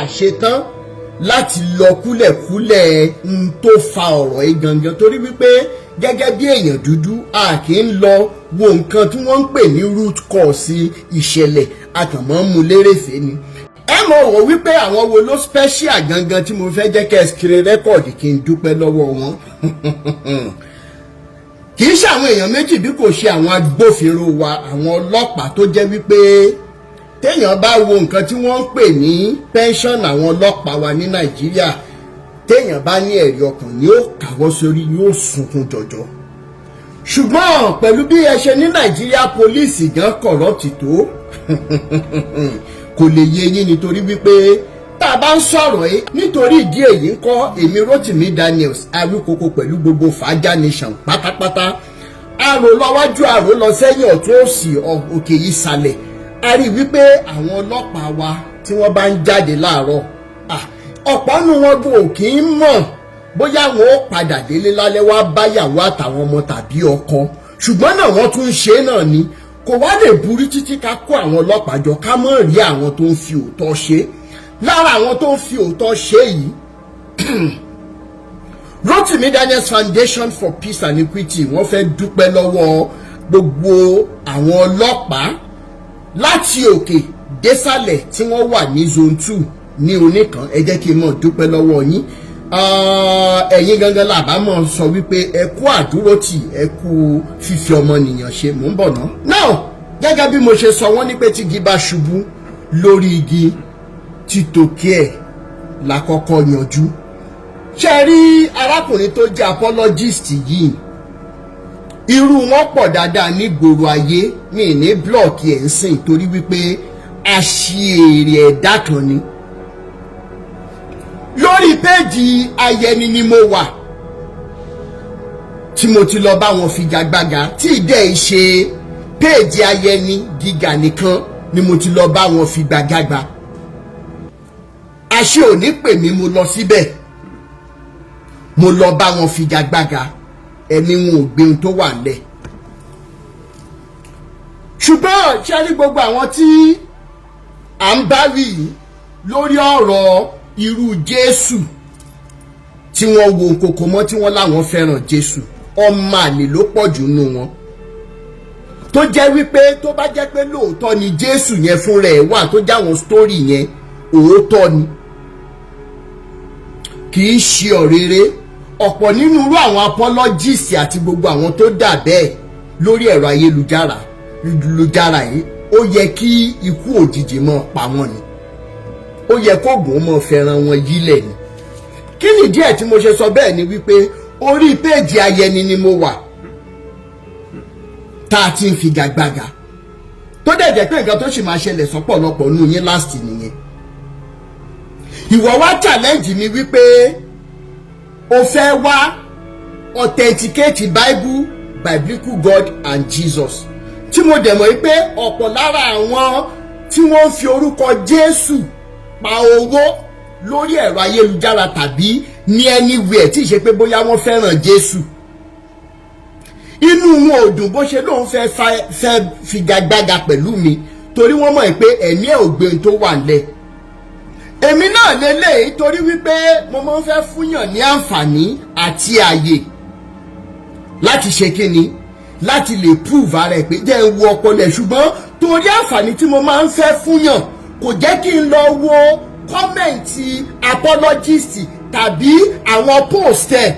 ṣetán láti lọ kúlẹ̀kúlẹ̀ n tó fa ọ̀rọ̀ yìí gangan torí wípé gẹ́gẹ́ bí èèyàn dúdú a kì í lọ wo nǹkan tí wọ́n ń pè ní root cause ìṣẹ̀lẹ̀ a kàn máa ń mú lérèfé ni. ẹ mọ̀ wò wípé àwọn wo ló special gangan tí mo fẹ́ jẹ́ kẹ́ ẹ kiri rẹ́kọ̀dì kí n dúpẹ́ lọ́wọ́ wọn. kì í ṣe àwọn èèyàn méjì bí kò ṣe àwọn agbófinró wa àwọn ọlọ́pàá tó jẹ́ wípé téèyàn bá wo nǹkan tí wọ́n ń pè ní pension àwọn ọlọ́pàá wa ní Nàìjíríà téèyàn bá ní ẹ̀rí ọkàn ni ó kàwọ́ sórí yóò sunkún jọjọ. ṣùgbọ́n pẹ̀lú bí ẹ ṣe ní Nàìjíríà pólíìsì gan corrupt tó kò lè yé yín nítorí wípé tá a bá ń sọ̀rọ̀ yìí nítorí ìdí èyí ń kọ́ èmi Rotimi Daniels Awíkoko pẹ̀lú gbogbo Fàájà Nation pátápátá àrò lọ́wájú àrò lọ sẹ́yìn ọ̀tún òsì òkè yìí sàlẹ̀ a rí wípé àwọn ọlọ́pàá wa tí wọ́n bá ń jáde láàárọ̀ ọ̀pọ̀ nínú wọn bò kì í mọ̀ bóyá wọn ó padà délé lálẹ́ wá báyàwó àtàwọn ọmọ tàbí ọkọ ṣùgbọ́n náà wọ́n tún ń ṣe náà ni kò wá lè burú títí ká kó àwọn ọlọ́pàá jọ ká mọ̀ rí àwọn tó ń fi òótọ́ ṣe lára àwọn tó ń fi òótọ́ ṣe yìí Rotimi Daniels Foundation for Peace and Equity wọ́n fẹ́ dúpẹ́ lọ́wọ́ gbogbo àwọn ọlọ́pàá láti òkè désàlẹ̀ tí wọ́n wà ní zone 2 ní Oníkan ẹ jẹ́ kí n mọ̀ dúpẹ́ lọ́wọ́ yín ẹ̀yin gangan làbámọ̀ sọ wípé ẹ kú àdúrótì ẹ kú fífi ọmọnìyàn ṣe mò ń bọ̀ ná. now gẹ́gẹ́ bí mo ṣe sọ wọ́n ní pé tí igi bá ṣubú lórí igi títòkè ẹ̀ lákọ́kọ́ yanjú. ṣe rí arákùnrin tó jẹ́ apologist yìí irú wọn pọ̀ dáadáa ní gbòòrò ayé mi ní blọọkì ẹ̀ ń sìn torí wípé àṣìírí ẹ̀dá kan ni. lórí péèjì Ayẹni ni mo wà tí mo ti lọ bá wọn figagbága tí ìdẹ́ ìṣe péèjì Ayẹni gíga nìkan ni mo ti lọ bá wọn figagbága. àṣé ò ní pè mí mo lọ síbẹ̀ mo lọ bá wọn figagbága ẹni wọn ò gbé ohun tó wà lẹ̀. ṣùgbọ́n ṣe rí gbogbo àwọn tí à ń bá wí lórí ọ̀rọ̀ irú Jésù tí wọ́n wo kòkò mọ́ tí wọ́n láwọn fẹ́ràn Jésù ọmọ àlè ló pọ̀ jù nù wọn tó jẹ́ wípé tó bá jẹ́ pé lóòótọ́ ni Jésù yẹn fúnra ẹ̀ wà tó jáwọn sítórì yẹn òótọ́ ni kì í ṣe ọ̀rẹ́rẹ́ ọ̀pọ̀ nínú irú àwọn apologists àti gbogbo àwọn tó dà bẹ́ẹ̀ lórí ẹ̀rọ ayélujára yìí ó yẹ kí ikú òjijì mọ́ pa wọ́n ni ó yẹ kó gùn mọ́ fẹ́ràn wọn yílẹ̀ ni. kí ni díẹ̀ tí mo ṣe sọ bẹ́ẹ̀ ni wípé orí péèjì Ayẹni ni mo wà tá a ti ń figagbága tó dẹ̀ jẹ́ pé nǹkan tó sì máa ṣẹlẹ̀ sọ́pọ̀lọpọ̀ nù yín last nìyẹn. ìwọ wá challenge mi wípé o fẹ́ wá authenticate biblical God and Jesus tí mo dẹ̀ mọ̀ pé ọ̀pọ̀ lára àwọn tí wọ́n fi orúkọ Jésù pa owó lórí ẹ̀rọ ayélujára tàbí ní anywhere tí ì ṣe pé bóyá wọ́n fẹ́ràn Jésù inú wọn ò dùn bó ṣe lóun fẹ́ figagbága pẹ̀lú mi torí wọ́n mọ̀ pé ẹ̀mí ẹ̀ ò gbé ohun tó wà lẹ̀. èmi náà lélẹ̀ torí wípé mo máa ń fẹ́ fúnyàn ní àǹfààní àti àyè láti ṣe kíni láti lè prove ara ẹ̀ pé jẹ́ ń wo ọpọlọ ẹ̀ ṣùgbọ́n torí àǹfààní tí mo máa ń fẹ́ fúnyàn kò jẹ́ kí n lọ wo kọ́mẹ̀ntì apologist tàbí àwọn post ẹ̀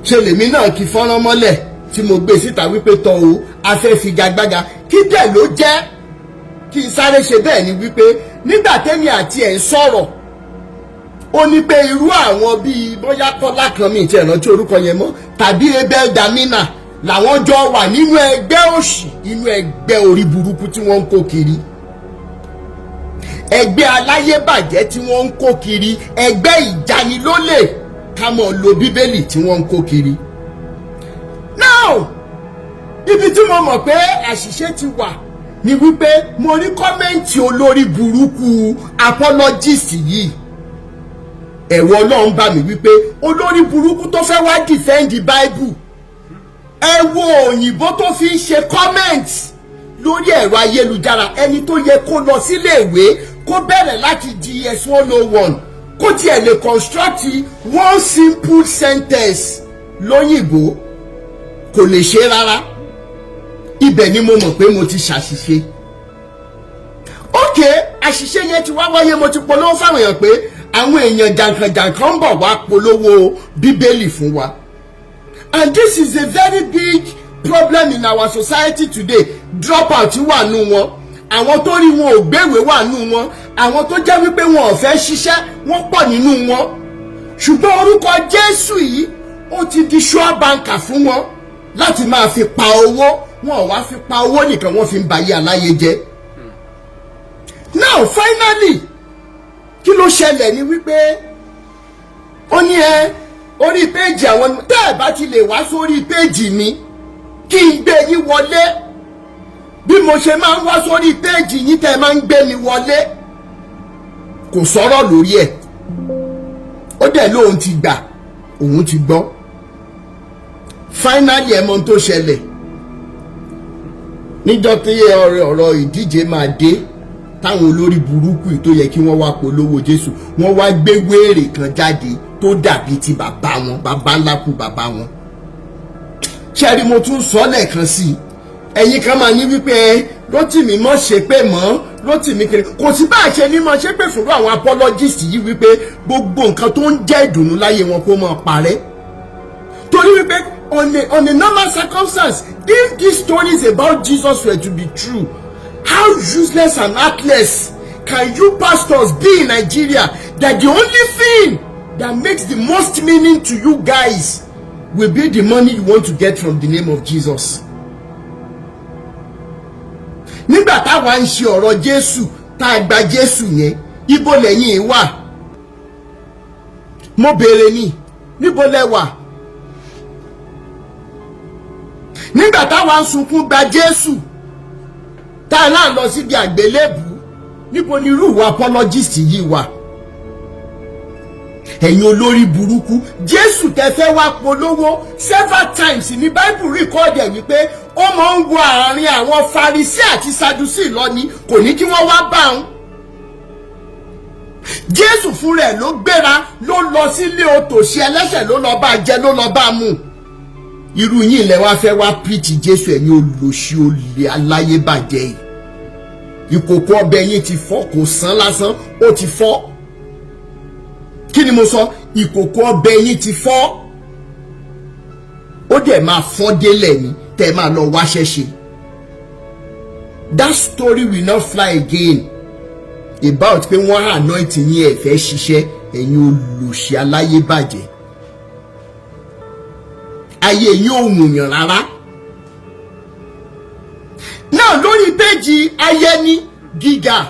ṣe lèmi náà kí fọ́nrán mọ́lẹ̀ tí mo gbé síta wípé tọ́ o afẹ́ figagbága kí dẹ̀ ló jẹ́ kí n sáré ṣe bẹ́ẹ̀ ni wípé nígbà tẹ́mi àti ẹ̀ ń sọ̀rọ̀ ó ní pé irú àwọn bíi bóyá Kọ́lá kan mi ìtì ẹ̀rántí orúkọ yẹn mọ́ tàbí Abel Damina làwọn jọ wà nínú ẹgbẹ́ òṣì inú ẹgbẹ́ orí burúkú tí wọ́n ń kó kiri ẹgbẹ́ aláyébàjẹ́ tí wọ́n ń kó kiri ẹgbẹ́ ìjanilólè ká mọ̀ lo Bíbélì tí wọ́n ń kó kiri. now ibi tí mo mọ̀ pé àṣìṣe ti wà ni wípé mo rí kọ́mẹ́ǹtì olórí burúkú apologist yìí ẹ̀rọ Ọlọ́run bá mi wípé olórí burúkú tó fẹ́ wá defend the Bible ẹ wo òyìnbó tó fi ń ṣe comment lórí ẹ̀rọ ayélujára ẹni tó yẹ kó lọ sílé ìwé kó bẹ̀rẹ̀ láti GS 101 kó tiẹ̀ lè construct one simple sentence lóyìnbó kò lè ṣe rárá. Ibẹ̀ ni mo mọ̀ pé mo ti ṣàṣìṣe. Okay, àṣìṣe yẹn ti wá wáyé, mo ti polówó fáwọn èèyàn pé àwọn èèyàn jàǹkànjàǹkàn ń bọ̀ wá polówó bíbélì fún wa. And this is a very big problem in our society today. Dropout wà nù wọn, àwọn tó rí wọn ò gbéwèé wà nù wọn, àwọn tó jẹ́ wípé wọn ò fẹ́ ṣiṣẹ́ wọ́n pọ̀ nínú wọn. Ṣùgbọ́n orúkọ Jésù yìí ó ti di sure banker fún wọn láti máa fi pa owó. Wọn ò wá fi pa owó nìkan, wọ́n fi ń bayé aláyé jẹ́. Now finally kí ló ṣẹlẹ̀ ni wípé ó ní orí péjì àwọn tẹ́ ẹ̀ bá ti lè wá sórí péjì mi kí n gbé yín wọlé bí mo ṣe máa ń wá sórí péjì yín tẹ́ ẹ máa ń gbé mi wọlé. Kò sọ̀rọ̀ lórí ẹ̀, ó dẹ̀ lóun ti gbà, òun ti gbọ́. Finally ẹ mọ̀ ohun tó ṣẹlẹ̀ níjọ́ tí ọ̀rọ̀ ìdíje máa dé táwọn olórí burúkú tó yẹ kí wọ́n wá polówó Jésù wọ́n wá gbé wéèrè kan jáde tó dàbí ti bàbá wọn, bàbá ńlá kú bàbá wọn. Ṣẹ́rí mo tún sọ lẹ́ẹ̀kan sí i, ẹ̀yin kan máa ní wípé Rótìmí mọ́ ṣe pé mọ́ Rótìmí kiri, kò sí bá a ṣe ní mọ́ ṣe pé fúnra àwọn apologist yìí wípé gbogbo nǹkan tó ń jẹ́ ìdùnnú láyé wọn kó máa parẹ́. Torí wípé on a normal circumstance, if these stories about Jesus were to be true, how useless and heartless can you pastors be in Nigeria that the only thing that makes the most meaning to you guys will be the money you want to get from the name of Jesus? Nígbà táwa ń ṣe ọ̀rọ̀ Jésù tá a gba Jésù yẹn, ibo lẹ́yìn wà? Mo béèrè ni, níbo lẹ wà? Nígbà táwa ń sunkún gba Jésù tá a náà lọ síbi àgbélébù, níbo ni irú ìwà apologist yìí wà? Ẹ̀yin olórí burúkú, Jésù tẹ́ fẹ́ wá polówó several times ní Bible record ẹ̀ wípé ó máa ń wọ àárín àwọn Farisí àti Sadusí lọ ni, kò ní kí wọ́n wá bá òun. Jésù fúnra ẹ̀ ló gbéra ló lọ sílé òtòṣì ẹlẹ́ṣẹ̀ ló lọ bá jẹ ló lọ bá mu. Irú yín lẹ wá fẹ́ wá preach Jésù, ẹ̀yin olòṣì olè aláyébàjẹ́ yìí. Ìkòkò ọbẹ̀ yín ti fọ́, kò sán lásán, ó ti fọ́. Kí ni mo sọ? Ìkòkò ọbẹ̀ yín ti fọ́, ó dẹ̀ máa fọ́ délẹ̀ ni tẹ́ máa lọ wáṣẹ́ ṣe. That story will not fly again about pé wọ́n anoint yín ẹ fẹ́ ṣiṣẹ́, ẹ̀yin olòṣì aláyébàjẹ́. Ayé yín ò wùnyàn rárá. Náà lórí péjì Ayẹni Gíga,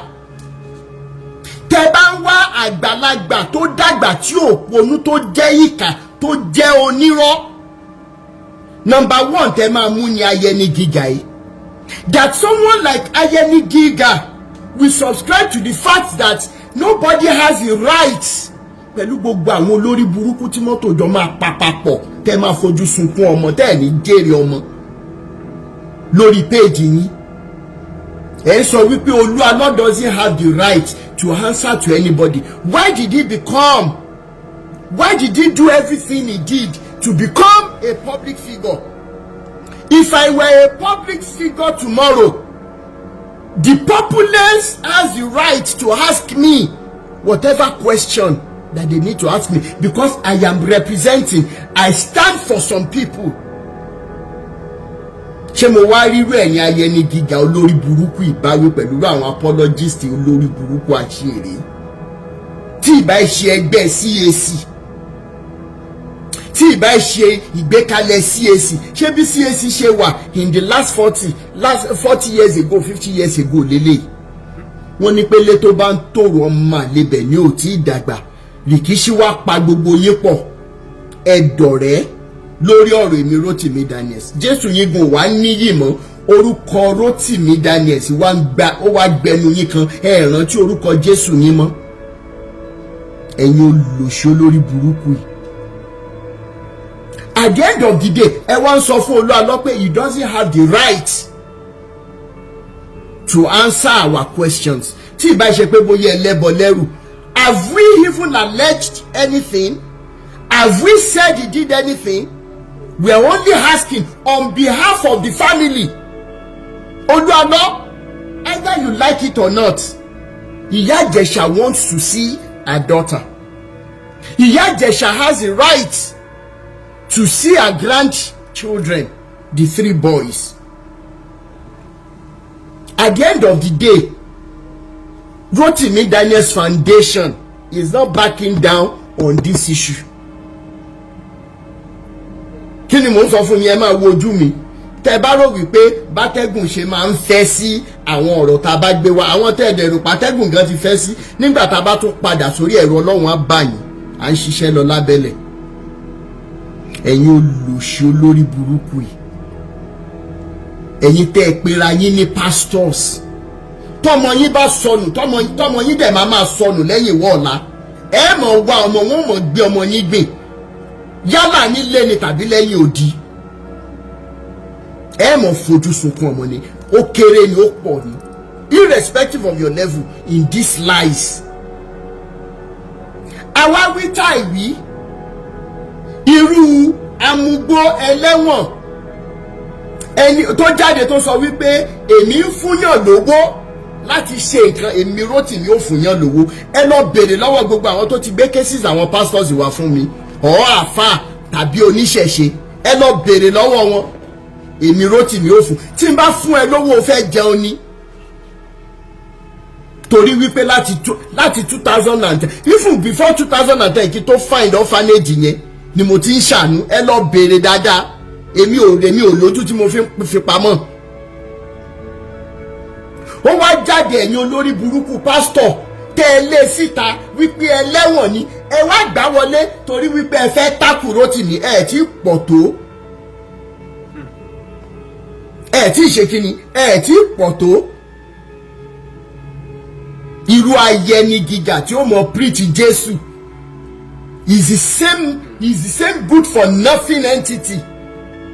tẹ́ bá ń wá àgbàlagbà tó dàgbà tí ò ponú tó jẹ́ ìkà tó jẹ́ onírọ́, number one tẹ́ máa mú ni Ayẹni Gíga yìí. That someone like Ayẹni Gíga will subscribe to the fact that nobody has the right pẹ̀lú gbogbo àwọn olórí burúkú tí mọ́tò jọ máa papapọ̀ tẹ́ máa fojú sunkún ọmọ tẹ́ ní jèrè ọmọ lórí péjì yín. Ẹ sọ wípé Olu Alo doesn't have the right to answer to anybody. Why did he do everything he did to become a public figure? If I were a public figure tomorrow, the populace has the right to ask me whatever question that they need to ask me, because I am representing, I stand for some people. Ṣé mo wá ríru ẹ̀yin Ayẹni Gíga olórí burúkú ìbáwí pẹ̀lú àwọn apologist olórí burúkú àṣírí tí ìbá ṣe ẹgbẹ́ CAC, tí ìbá ṣe ìgbékalẹ̀ CAC, ṣé bí CAC ṣe wà in the last 40 years ago, 50 years ago lélẹ̀. Wọ́n ní pé lé tó bá ń tòrò ọmọ àlebẹ̀ ní ò tí ì dàgbà, rìkíṣí wá pa gbogbo yín pọ̀ ẹ̀dọ̀rẹ́ lórí ọ̀rọ̀ èmi Rótìmí Daniels. Jésù yín gùn wá níyì mọ́, orúkọ Rótìmí Daniels ó wá gbẹnu yín kan, ẹ rántí orúkọ Jésù yín mọ́. Ẹ̀yin olùlòṣì olórí burúkú yìí. At the end of the day, ẹ wá ń sọ fún Olu Alo pé he doesn't have the right to answer our questions. tí ìbá ṣe pé bóyá ẹlẹ́bọ lẹ́rù. Have we even alleged anything? Have we said he did anything? We are only asking on behalf of the family. Olu Alo, either you like it or not, Iya Ijesha wants to see her daughter. Iya Ijesha has the right to see her grandchildren, the 3 boys. At the end of the day, Rotimi Daniel's foundation is not backing down on this issue. Kí ni mo ń sọ fún yín, ẹ máa wo ojú mi. Tẹ́ bá rò wípé bátẹ́gùn ṣe máa ń fẹ́ sí àwọn ọ̀rọ̀ tá a bá gbé wá, àwọn tẹ́ ẹ̀dẹ̀rù pátẹ́gùn gan ti fẹ́ sí nígbà tá a bá tún padà sórí ẹ̀rọ Ọlọ́run á bá yín, à ń ṣiṣẹ́ lọ lábẹ́lẹ̀. Ẹ̀yin olùṣí olórí burúkú yìí, ẹ̀yin tẹ́ ẹ pera yín ní pastors, tọmọ yín bá sọnù, tọmọ yín dẹ̀ máa sọnù lẹ́yìn wọ́ọ̀la, ẹ mọ̀ wá ọmọ wọn mọ̀ gbé ọmọ yín gbìn, yálà nílé ni tàbí lẹ́yìn odi, ẹ mọ̀ fojú sunkún ọmọ ni, ó kéré ni ó pọ̀ ni, irrespective of your level in these lies. Àwa wí táì wí, irú amúgbó ẹlẹ́wọ̀n ẹni tó jáde tó sọ wípé èmi ń fúnyàn lówó láti ṣe nǹkan, èmi Rotimi ó fúnyàn lówó. Ẹ lọ béèrè lọ́wọ́ gbogbo àwọn tó ti gbé cases àwọn pastors wá fún mi, ọ̀ àfà tàbí oníṣẹ̀ṣe, ẹ lọ béèrè lọ́wọ́ wọn, èmi Rotimi ó fún. Tí n bá fún ẹ lówó o fẹ́ jẹun ni, torí wípé láti 2010 even before 2010 kí tó find orphanage yẹn ni mo ti ń ṣàánú. Ẹ lọ béèrè dáadáa, èmi ò lójú tí mo fi pamọ́. Ó wá jáde ẹ̀yin olórí burúkú pásítọ̀ tẹ́ ẹ lé síta wípé ẹlẹ́wọ̀n ni, ẹ wá gbá wọlé torí wípé ẹ fẹ́ tákù Rotimi, ẹ tí pọ̀ tó, ẹ tí ṣe kíni, ẹ tí pọ̀ tó. Irú ayẹni gíga tí ó mọ preach Jésù is the same good for nothing entity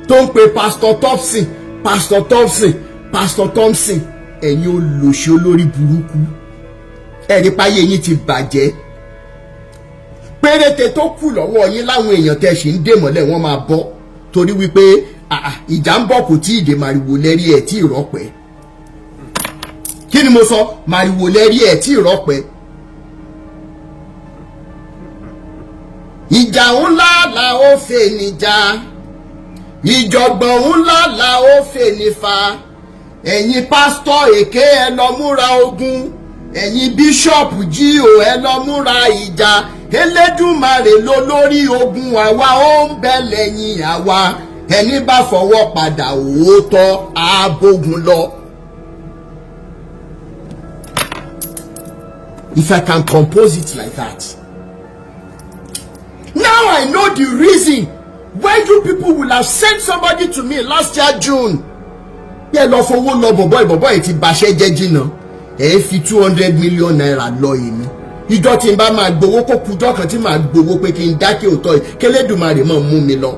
tó ń pe Pastor Thompson. Ẹ̀yin olóṣì olórí burúkú, ẹ̀rí páyé yín ti bàjẹ́. Péréte tó kù lọ́wọ́ yín láwọn èèyàn tẹ́ ṣì ń dè mọ́lẹ̀ wọ́n máa bọ́, torí wípé ìjà ń bọ̀ kò tí ì dé, màrìwò lẹ́rí ẹ̀ tí ì rọ́pẹ́. Kí ni mo sọ? Màrìwò lẹ́rí ẹ̀ tí ì rọ́pẹ́. Ìjà ńlá la ó fẹ́ níjà, ìjọ̀gbọ̀n ńlá la ó fẹ́ nífa. Ẹ̀yin pásítọ̀ èké ẹ lọ múra ogun, ẹ̀yin bíṣọ̀pù jíò ẹ lọ múra ìjà. Elédùmarè ló lórí ogun, àwa ó ń bẹ lẹ́yìn àwa. Ẹni bá fọwọ́ padà òótọ́ àbógun lọ. If I can compose it like that. Now I know the reason why you people will have sent somebody to me last year June. Yẹ lọ fowó lọ bọ̀bọ̀ ẹ̀ ti bàṣẹ́ jẹ́ jìnnà. Ẹ fi 200 million naira lọ èmi. Ìjọ tí n bá máa gbowó kó kújọ́ kan tí màá gbowó pé kí n dákẹ́ òótọ́ yìí, k'Elédùmarè máa mú mi lọ.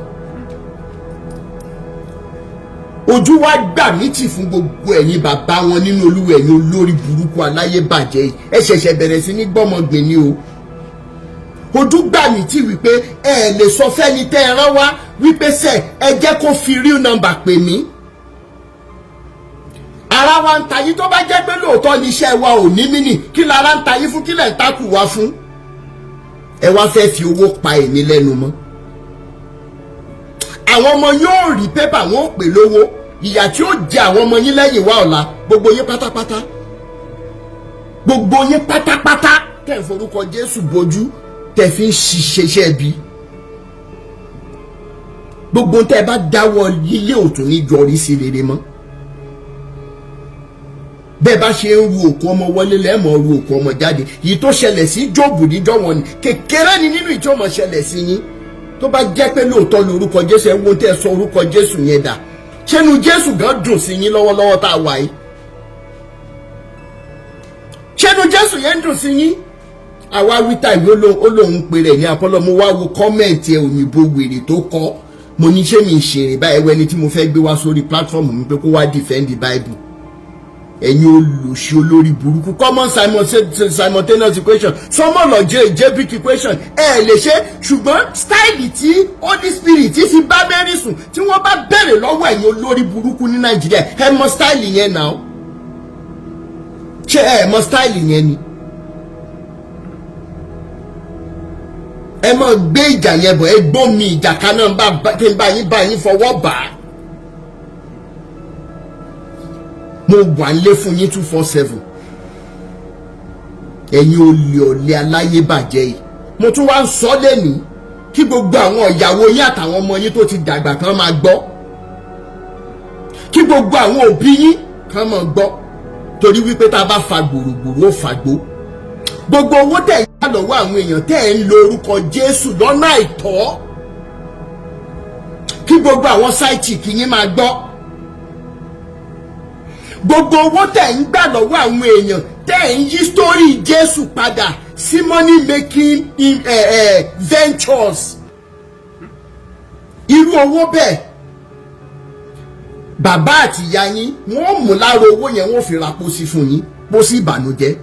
Ojú wa gbà mí tì fún gbogbo ẹ̀yin bàbá wọn nínú Olúwa, ẹ̀yin olórí burúkú aláyé bàjẹ́ yìí. Ẹ ṣẹ̀ṣẹ̀ bẹ̀rẹ̀ sí ní gbọ́mọgbìn ni o. Ojú gbà mí tì wípé ẹ lè sọ fẹ́ni tẹ́ ẹ rán wá wípé sẹ́ ẹ jẹ́ kó fi real number pè mí. Ara wa ń ta yín tó bá jẹ́ pé lóòótọ́ ni iṣẹ́ wa ò ní mínì, kí lára ń ta yín fún, kí lẹ̀ ń takù wá fún. Ẹ wá fẹ́ fi owó pa èmi lẹ́nu mọ́. Àwọn ọmọ yóò rí pépà, wọn ò pè lówó. Ìyà tí ó jẹ àwọn ọmọ yín lẹ́yìn wá ọ̀la, gbogbo yín pátápátá. Gbogbo yín pátápátá tẹ̀ ń forúkọ Jésù bojú, tẹ̀ fi ń ṣiṣẹ́ bí. Gbogbo tẹ́ bá dáwọ́ ilé òtún ní jọrí sí rere mọ́. Bẹ́ẹ̀ bá ṣe ń ru òkú ọmọ wọlé lẹ́mọ̀ ru òkú ọmọ jáde. Èyí tó ṣẹlẹ̀ sí Jóòbù níjọ́ wọn ni kékeré ni nínú ìtí ọmọ ṣẹlẹ̀ sí yín. Tó bá jẹ́ pé lóòótọ́ lórúkọ Jésù, ẹ wo tẹ́ sọ orúkọ Jésù yẹn dà. Ṣẹ́nu Jésù gan dùn sí yín lọ́wọ́lọ́wọ́ tá a wà yìí. Ṣẹ́nu Jésù yẹn dùn sí yín. Àwa wíta ìwé olóhùn pé rẹ̀ ní Apollo, mo wá wo kọ́mẹ̀ntì ẹ̀ òyìnbó wèrè tó kọ́. Mo ní ṣé mi ń ṣèrè báyìí, ẹwẹ́ ni tí mo fẹ́ gbé wá sórí platform mi pé kó wá defend the Bible. ẹ̀yin olùsí olórí burúkú common simultaneous equation sọmọlọ́jẹ́ algebraic equation lè ṣe ṣùgbọ́n style tí Holy Spirit fi bá Mary sùn tí wọ́n bá bẹ̀rẹ̀ lọ́wọ́ ẹ̀yin olórí burúkú ní Nàìjíríà ẹ mọ style yẹn náà ṣé ẹ mọ style yẹn ni ẹ mọ gbé ìjà yẹn bọ̀ ẹ gbọ́ mi ìjà kan náà kí n bá yín fọwọ́ bà á. Mo wà ń lé fún yín 247 ẹ̀yin olè ọ̀lẹ aláyébàjẹ́ yìí mo tún wá ń sọ lẹ́nu kí gbogbo àwọn ìyàwó yín àtàwọn ọmọ yín tó ti dàgbà kan máa gbọ́ kí gbogbo àwọn òbí yín kan máa gbọ́ torí wípé tá a bá fa gbòrògbòrò ó fàgbó gbogbo owó tẹ̀ ń yá lọ́wọ́ àwọn èèyàn tẹ̀ ń lo orúkọ Jésù lọ́nà àìtọ́ kí gbogbo àwọn sáìtìkì yín máa gbọ́ gbogbo owó tẹ̀ ń gbà lọ́wọ́ àwọn èèyàn tẹ̀ ń yí sítórì Jésù padà sí money making ventures irú owó bẹ́ẹ̀ bàbá àti ìyá yín wọ́n mú lára owó yẹn wọ́n fi ra pósí fún yín pósí ìbànújẹ́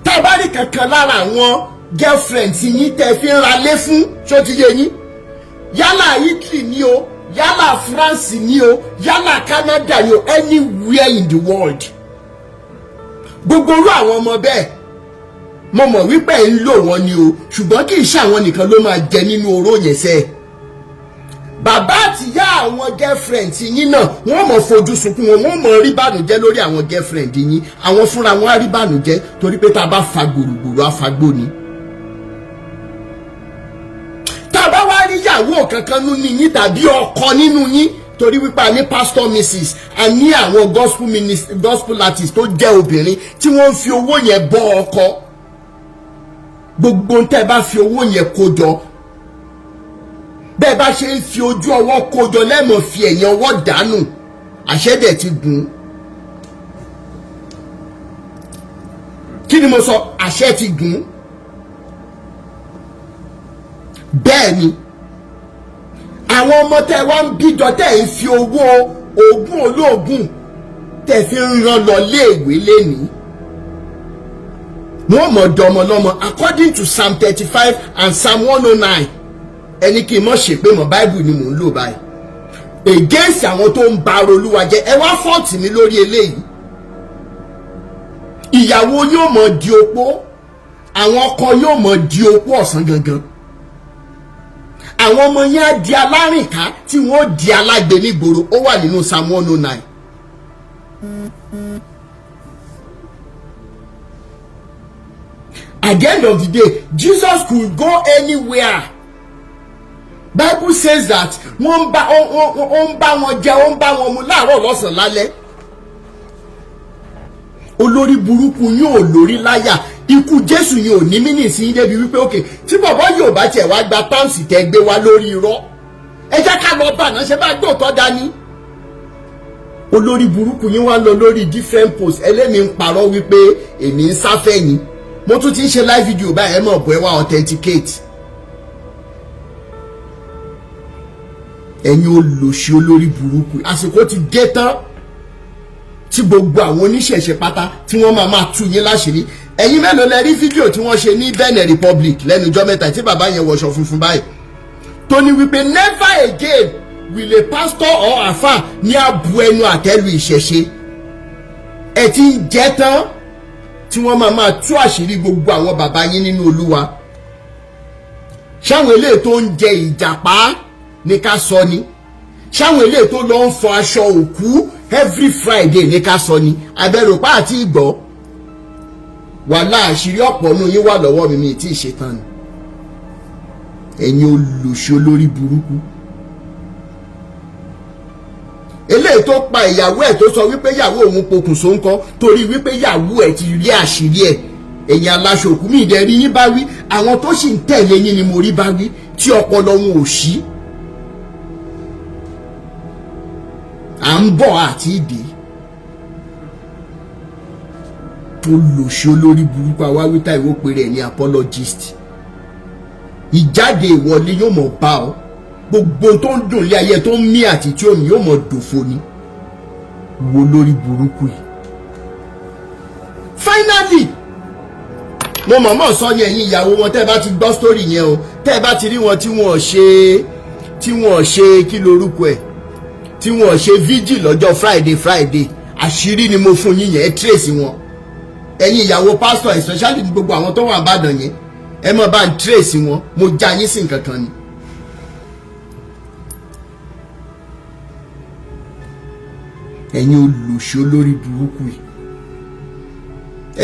tá a bá rí kankan lára àwọn girlfriend yín tẹ́ fi ń ra lé fún ṣó ti yé yín yálà Italy ni o yálà France ni o yálà Canada ni o anywhere in the world gbogbo irú àwọn ọmọ bẹ́ẹ̀ mo mọ̀ wípé ń lò wọ́n ni o ṣùgbọ́n kì í ṣe àwọn nìkan ló máa jẹ nínú oró yẹn sẹ́ẹ̀ bàbá àti ìyá àwọn girlfriend yín náà wọ́n mọ̀ fojú sunkún wọn wọ́n mọ̀ rí bànújẹ́ lórí àwọn girlfriend yín àwọn fúnra wọn á rí bànújẹ́ torí pé tá a bá fa gbòrògbòrò àfagbó ni tá a bá wá rí ìyàwó kankan nínú yín tàbí ọkọ nínú yín torí wípé a ní pastor mrs a ní àwọn gospel artist tó jẹ́ obìnrin tí wọ́n ń fi owó yẹn bọ́ ọkọ gbogbo tẹ́ bá fi owó yẹn kó jọ bẹ́ẹ̀ bá ṣe ń fi ojú ọwọ́ kójọ lẹ́mọ̀ fi ẹ̀yìn ọwọ́ dànù àṣẹ́dẹ̀ ti gùn kí ni mo sọ àṣẹ ti gùn bẹ́ẹ̀ ni àwọn ọmọ tẹ́ wá ń bíjọ tẹ́ ń fi owó oògùn olóògùn tẹ́ fi ń rán lọ léèwé lénìí wọ́n mọ̀ dọmọ lọ́mọ according to Psalm 35 and Psalm 109 ẹni kí n mọ̀ ṣe pé mọ̀ Bible ni mò ń lò báyìí against àwọn tó ń ba Olúwa jẹ́ ẹ wá fọ́ọ̀tì mi lórí eléyìí ìyàwó yóò mọ̀ di opó àwọn ọkọ yóò mọ̀ di opó ọ̀sán gangan àwọn ọmọ yẹn á di alárìnká tí wọ́n di alágbe nígboro ó wà nínú Psalm 109 at the end of the day Jesus could go anywhere. Bible says that wọ́n ń bá wọn jẹ wọ́n ń bá wọn mu láàárọ̀ lọ́sàn-án lálẹ́ olórí burúkú yóò lórí láyà ikú Jésù yóò ní mínì sí yín débi wípé òkè tí bàbá yóò bá tiẹ̀ wá gba táùsì tẹ́ gbé wá lórí irọ́ ẹ jẹ́ ká lọ bá náà ṣe bá gbóòtọ́ dání olórí burúkú yín wá lọ lórí different posts ẹlẹ́ni ń parọ́ wípé èmi ń sáfẹ́yìn mo tún ti ń ṣe live video báyìí ẹ mọ̀ bọ́ ẹ wá authenticate ẹ̀yin olòṣì olórí burúkú àsìkò ti dé tán tí gbogbo àwọn oníṣẹ̀ṣe pátá tí wọ́n máa tú yín láṣìírí ẹ̀yin mélòó lẹ rí fídíò tí wọ́n ṣe ní Benin Republic lẹ́nu ọjọ́ mẹ́ta tí bàbá yẹn wọṣọ funfun báyìí tó ní wípé never again will a pastor or àfà ní abu ẹnu àtẹ́lu ìṣẹ̀ṣe ẹ̀ ti ń jẹ́ tán tí wọ́n máa tú àṣírí gbogbo àwọn bàbá yín nínú Olúwa ṣáwọn eléyìí tó ń jẹ ìjàpá ní ká sọ ni ṣáwọn eléyìí tó lọ ń fọ aṣọ òkú every Friday ní ká sọ ni abẹ́rùpá àti ìgbọ́ wàhálà àṣírí ọ̀pọ̀ nù yín wà lọ́wọ́ mi tí ì ṣetán ni ẹ̀yin olùṣọ́ lórí burúkú eléyìí tó pa ìyàwó ẹ̀ tó sọ wípé ìyàwó òun pokùnso ńkọ́ torí wípé ìyàwó ẹ̀ ti rí àṣírí ẹ̀ ẹ̀yin aláṣọ òkú mi ìdẹ́rí yín bá wí àwọn tó sì ń tẹ̀lé yín ni mo rí bá wí tí ọpọlọ wọn ò ṣí à ń bọ̀ àti ìdè olùṣọ́ olórí burúkú awáwítà ìwó péré ní apologist ìjáde ìwọlé yóò mọ̀ bá ọ gbogbo tó ń dùn lé ayé tó ń mí àti tí ó ní yóò mọ̀ dòfo ni wo lórí burúkú yìí finally mo mọ̀mọ́ sọ ní ẹ̀yin ìyàwó wọn tẹ́ bá ti gbọ́ story yẹn o, tẹ́ bá ti rí wọn tí wọ́n ṣe kí lorúkọ ẹ̀, tí wọ́n ṣe vigil lọ́jọ́ Friday àṣírí ni mo fún yín yẹn, ẹ trace wọn. Ẹ̀yin ìyàwó pastor especially gbogbo àwọn tó wà Ìbàdàn yẹn, ẹ mọ̀ bá ń trace wọn, mo já yín sí nǹkan kan ni. Ẹ̀yin olùṣe olórí burúkú yìí,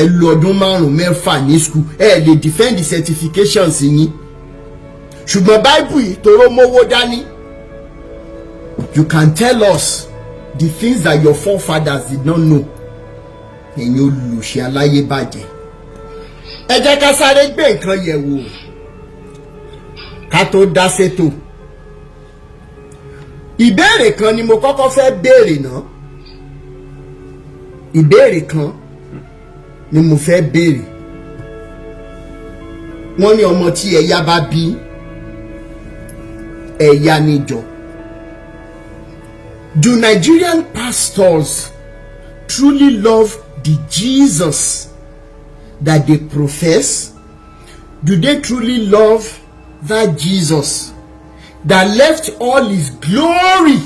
ẹ lò ọdún 5 ní school, ẹ lè defend the certifications yín, ṣùgbọ́n Bible yìí toró mówó dání. You can tell us the things that your forefathers did not know. Ẹ̀yin olùṣe aláyébàjẹ́. Ẹ jẹ́ ká sáré gbé nǹkan yẹ̀ wò ká tó dá sétò. Ìbéèrè kan ni mo kọ́kọ́ fẹ́ béèrè náà. Ìbéèrè kan ni mo fẹ́ béèrè. Wọ́n ní ọmọ tí ẹ̀yà bá bí ẹ̀yà níjọ. Do Nigerian pastors truly love the Jesus that they profess? Do they truly love that Jesus that left all his glory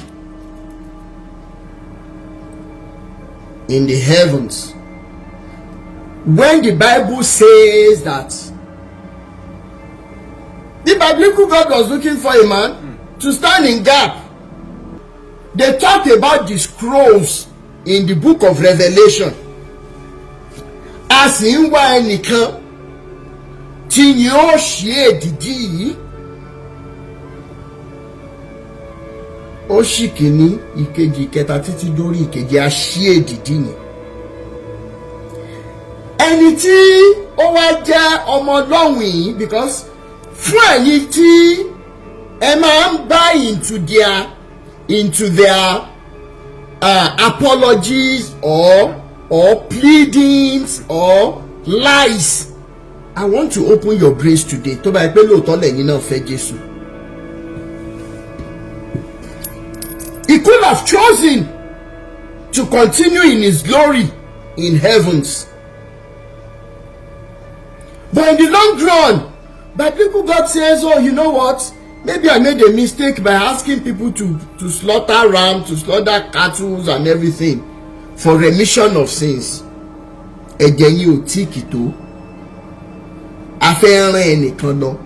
in the heavens? When the Bible says that the biblical God was looking for a man to stand in gap, they talked about the scrolls in the book of Revelation. A sì ń wá ẹnìkan tí yóò ṣe èdìdì yìí. Ó ṣì kìíní, ìkejì, ìkẹta títí dórí ìkeje a ṣí èdìdì ni. Ẹni tí ó wá jẹ́ ọmọ Ọlọ́run yìí, because fún ẹ̀yin tí ẹ máa ń buy into their apologies or pleadings or lies, I want to open your brains today. Tó bá yẹ pé lóòótọ́ lẹ́yìn náà fẹ́ Jésù. He could have chosen to continue in his glory in heavens, but in the long run, biblical God says, oh, you know what? Maybe I made a mistake by asking people to slaughter ram, to slaughter cattle and everything for remission of sins. Ẹ̀jẹ̀ yín ò tí kì tó. A fẹ́ rán ẹnìkan lọ.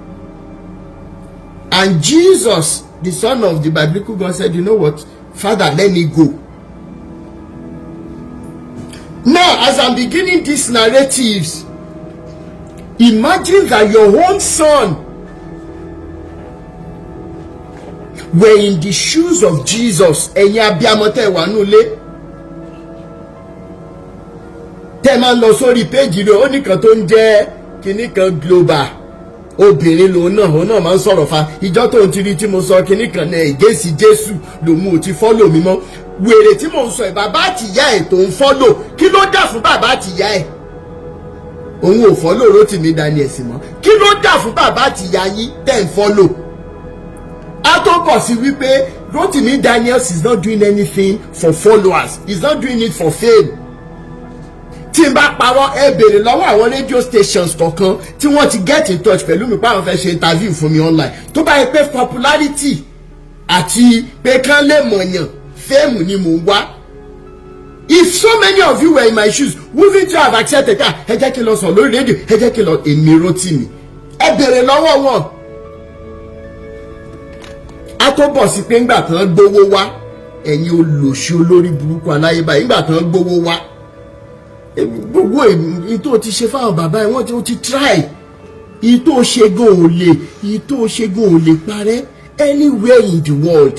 And Jesus, the son of the biblical God, said, you know what? Father, let me go. Now, as I'm beginning these narratives, imagine that your own son were in the shoes of Jesus. Ẹ̀yin abiyamọ tẹ́ wà nulẹ̀. Tẹ́ máa lọ sórí péjì rẹ̀, ó nìkan tó ń jẹ́ kíní kan global. Obìnrin lòun náà máa ń sọ̀rọ̀ fa. Ìjọ tó ń tiri tí mo sọ kíní kan náà ìgésì Jésù lòun ò ti follow mi mọ́. Wèrè tí mo ń sọ ẹ̀ bàbá àtìyá ẹ̀ tó ń follow. Kí ló dà fún bàbá àtìyá ẹ̀? Òun ò follow Rótìmí Daniel sí mọ́. Kí ló dà fún bàbá àtìyá yín tẹ́ ń follow? A tó bọ̀ sí wípé Rótìmí Daniels is not doing anything for followers. He's not doing it for fame. Tí n bá parọ́, ẹ béèrè lọ́wọ́ àwọn radio stations kọ̀ọ̀kan tí wọ́n ti get in touch pẹ̀lú mi pé àwọn fẹ́ ṣe interview fún mi online. Tó bá yẹ pé popularity àti pé kán lè mọ̀yàn fame ni mò ń wá. If so many of you were in my shoes, wouldn't you have accepted that? Ẹ jẹ́ kí n lọ sọ lórí rédíò, ẹ jẹ́ kí n lọ èmi Rótìmí. Ẹ béèrè lọ́wọ́ wọn. A tó bọ̀ sí pé ńgbà tán gbowó wá, ẹ̀yin olòṣì olórí burúkú aláyébáyé, ńgbà tán gbowó wá. Gbogbo èyí tó ti ṣe fáwọn bàbá ẹ̀ wọ́n ti try. Èyí tó ṣe gan ò lè parẹ́ anywhere in the world.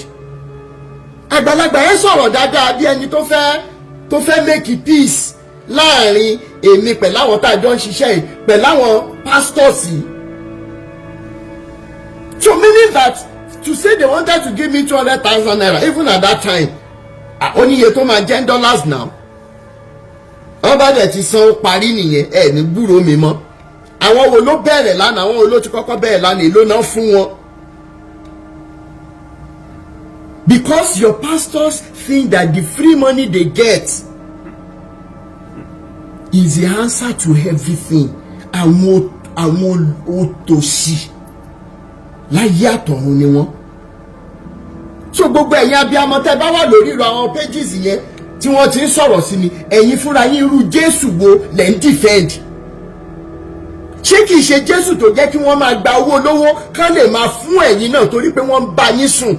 Àgbàlagbà yẹn sọ̀rọ̀ dáadáa bí ẹni tó fẹ́ make peace láàrin èmi pẹ̀lú àwọn tá a jọ ń ṣiṣẹ́ yìí pẹ̀lú àwọn pastors yìí. So meaning that to say they wanted to give me 200,000 naira even at that time, oníye tó máa jẹ́ dollars now. Wọ́n bá dẹ̀ ti san parí nìyẹn, ẹ̀ ní gbúròó mi mọ́. Àwọn wo ló bẹ̀rẹ̀ lánàá, àwọn wo ló ti kọ́kọ́ bẹ̀rẹ̀ lánàá, èló náà fún wọn. Because your pastors think that the free money they get is the answer to everything. Àwọn òtòṣì láyé àtọ̀run ni wọ́n. So gbogbo ẹ̀yin abiyamọ tẹ́ bá wà lórí àwọn pages yẹn tí wọ́n ti ń sọ̀rọ̀ sí mi, ẹ̀yin fúnra yín irú Jésù wo lẹ́ ń defend? Ṣé kìí ṣe Jésù tó jẹ́ kí wọ́n máa gba owó olówó kán lè máa fún ẹ̀yin náà torí pé wọ́n ń bá yín sùn?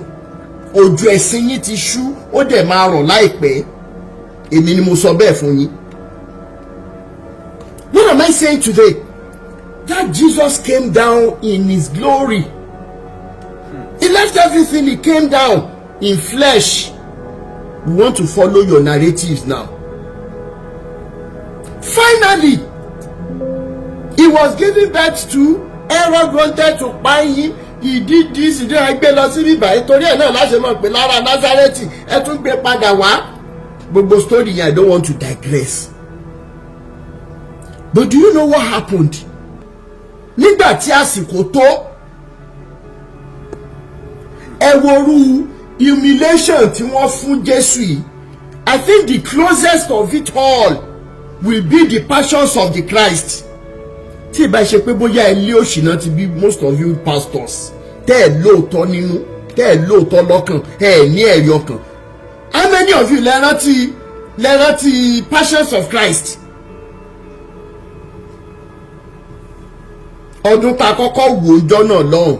Ojú ẹ̀sìn yín ti ṣú, ó dẹ̀ máa rọ̀ láìpẹ́. Èmi ni mo sọ bẹ́ẹ̀ fún yín. What am I saying today? That Jesus came down in his glory. He left everything, he came down in flesh. We want to follow your narratives now. Finally, he was giving birth to, Herod wanted to buy him. He did this, he did ẹgbẹ́ lọ sí bíbá nítorí ẹ̀ náà láṣẹ mọ̀ pé lára Nazareti ẹ tún gbé padà wá. Gbogbo story yẹn, I don't want to digress. But do you know what happened? Nígbà tí àsìkò tó, ẹ worú humiliation tí wọ́n fún Jésù yìí. I think the closest of it all will be the passions of the Christ. Tí ìbá ṣe pé bóyá ilé òṣìnà ti bí most of you pastors tẹ́ ẹ̀ lóòótọ́ nínú, tẹ́ ẹ̀ lóòótọ́ lọ́kàn, ẹ̀ ní ẹ̀rí ọkàn. How many of you lẹ rántí passions of Christ? Ọdún tá kọ́kọ́ wò ọjọ́ náà lọ́hùn.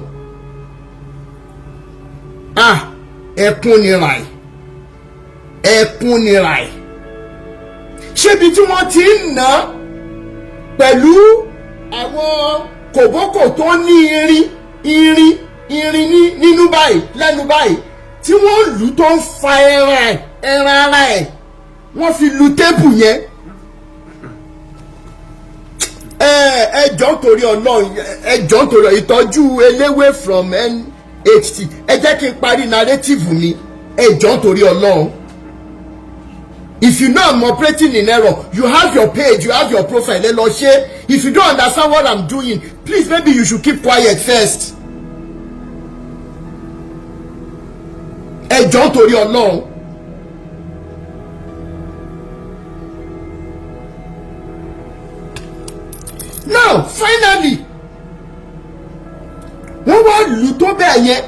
Ẹkún ni ràì. Ẹkún ni ràì. Ṣébi tí wọ́n ti ń ná pẹ̀lú àwọn kòbókò tó ní irin nínú báyìí, lẹ́nu báyìí, tí wọ́n lù tó ń fa ẹran ara ẹ̀, wọ́n fi lu tébù yẹn. Ẹjọ́ torí Ọlọ́run, ẹjọ́ torí ìtọ́jú eléwé from NHT. Ẹ jẹ́ kí n parí narrative mi. Ẹjọ́ torí Ọlọ́run. If you know I'm operating in error, you have your page, you have your profile. Ẹ lọ ṣe. If you don't understand what I'm doing, please maybe you should keep quiet first. Ẹjọ́ torí Ọlọ́run. Now, finally, wọ́n wá lù tó bẹ́ẹ̀ yẹn.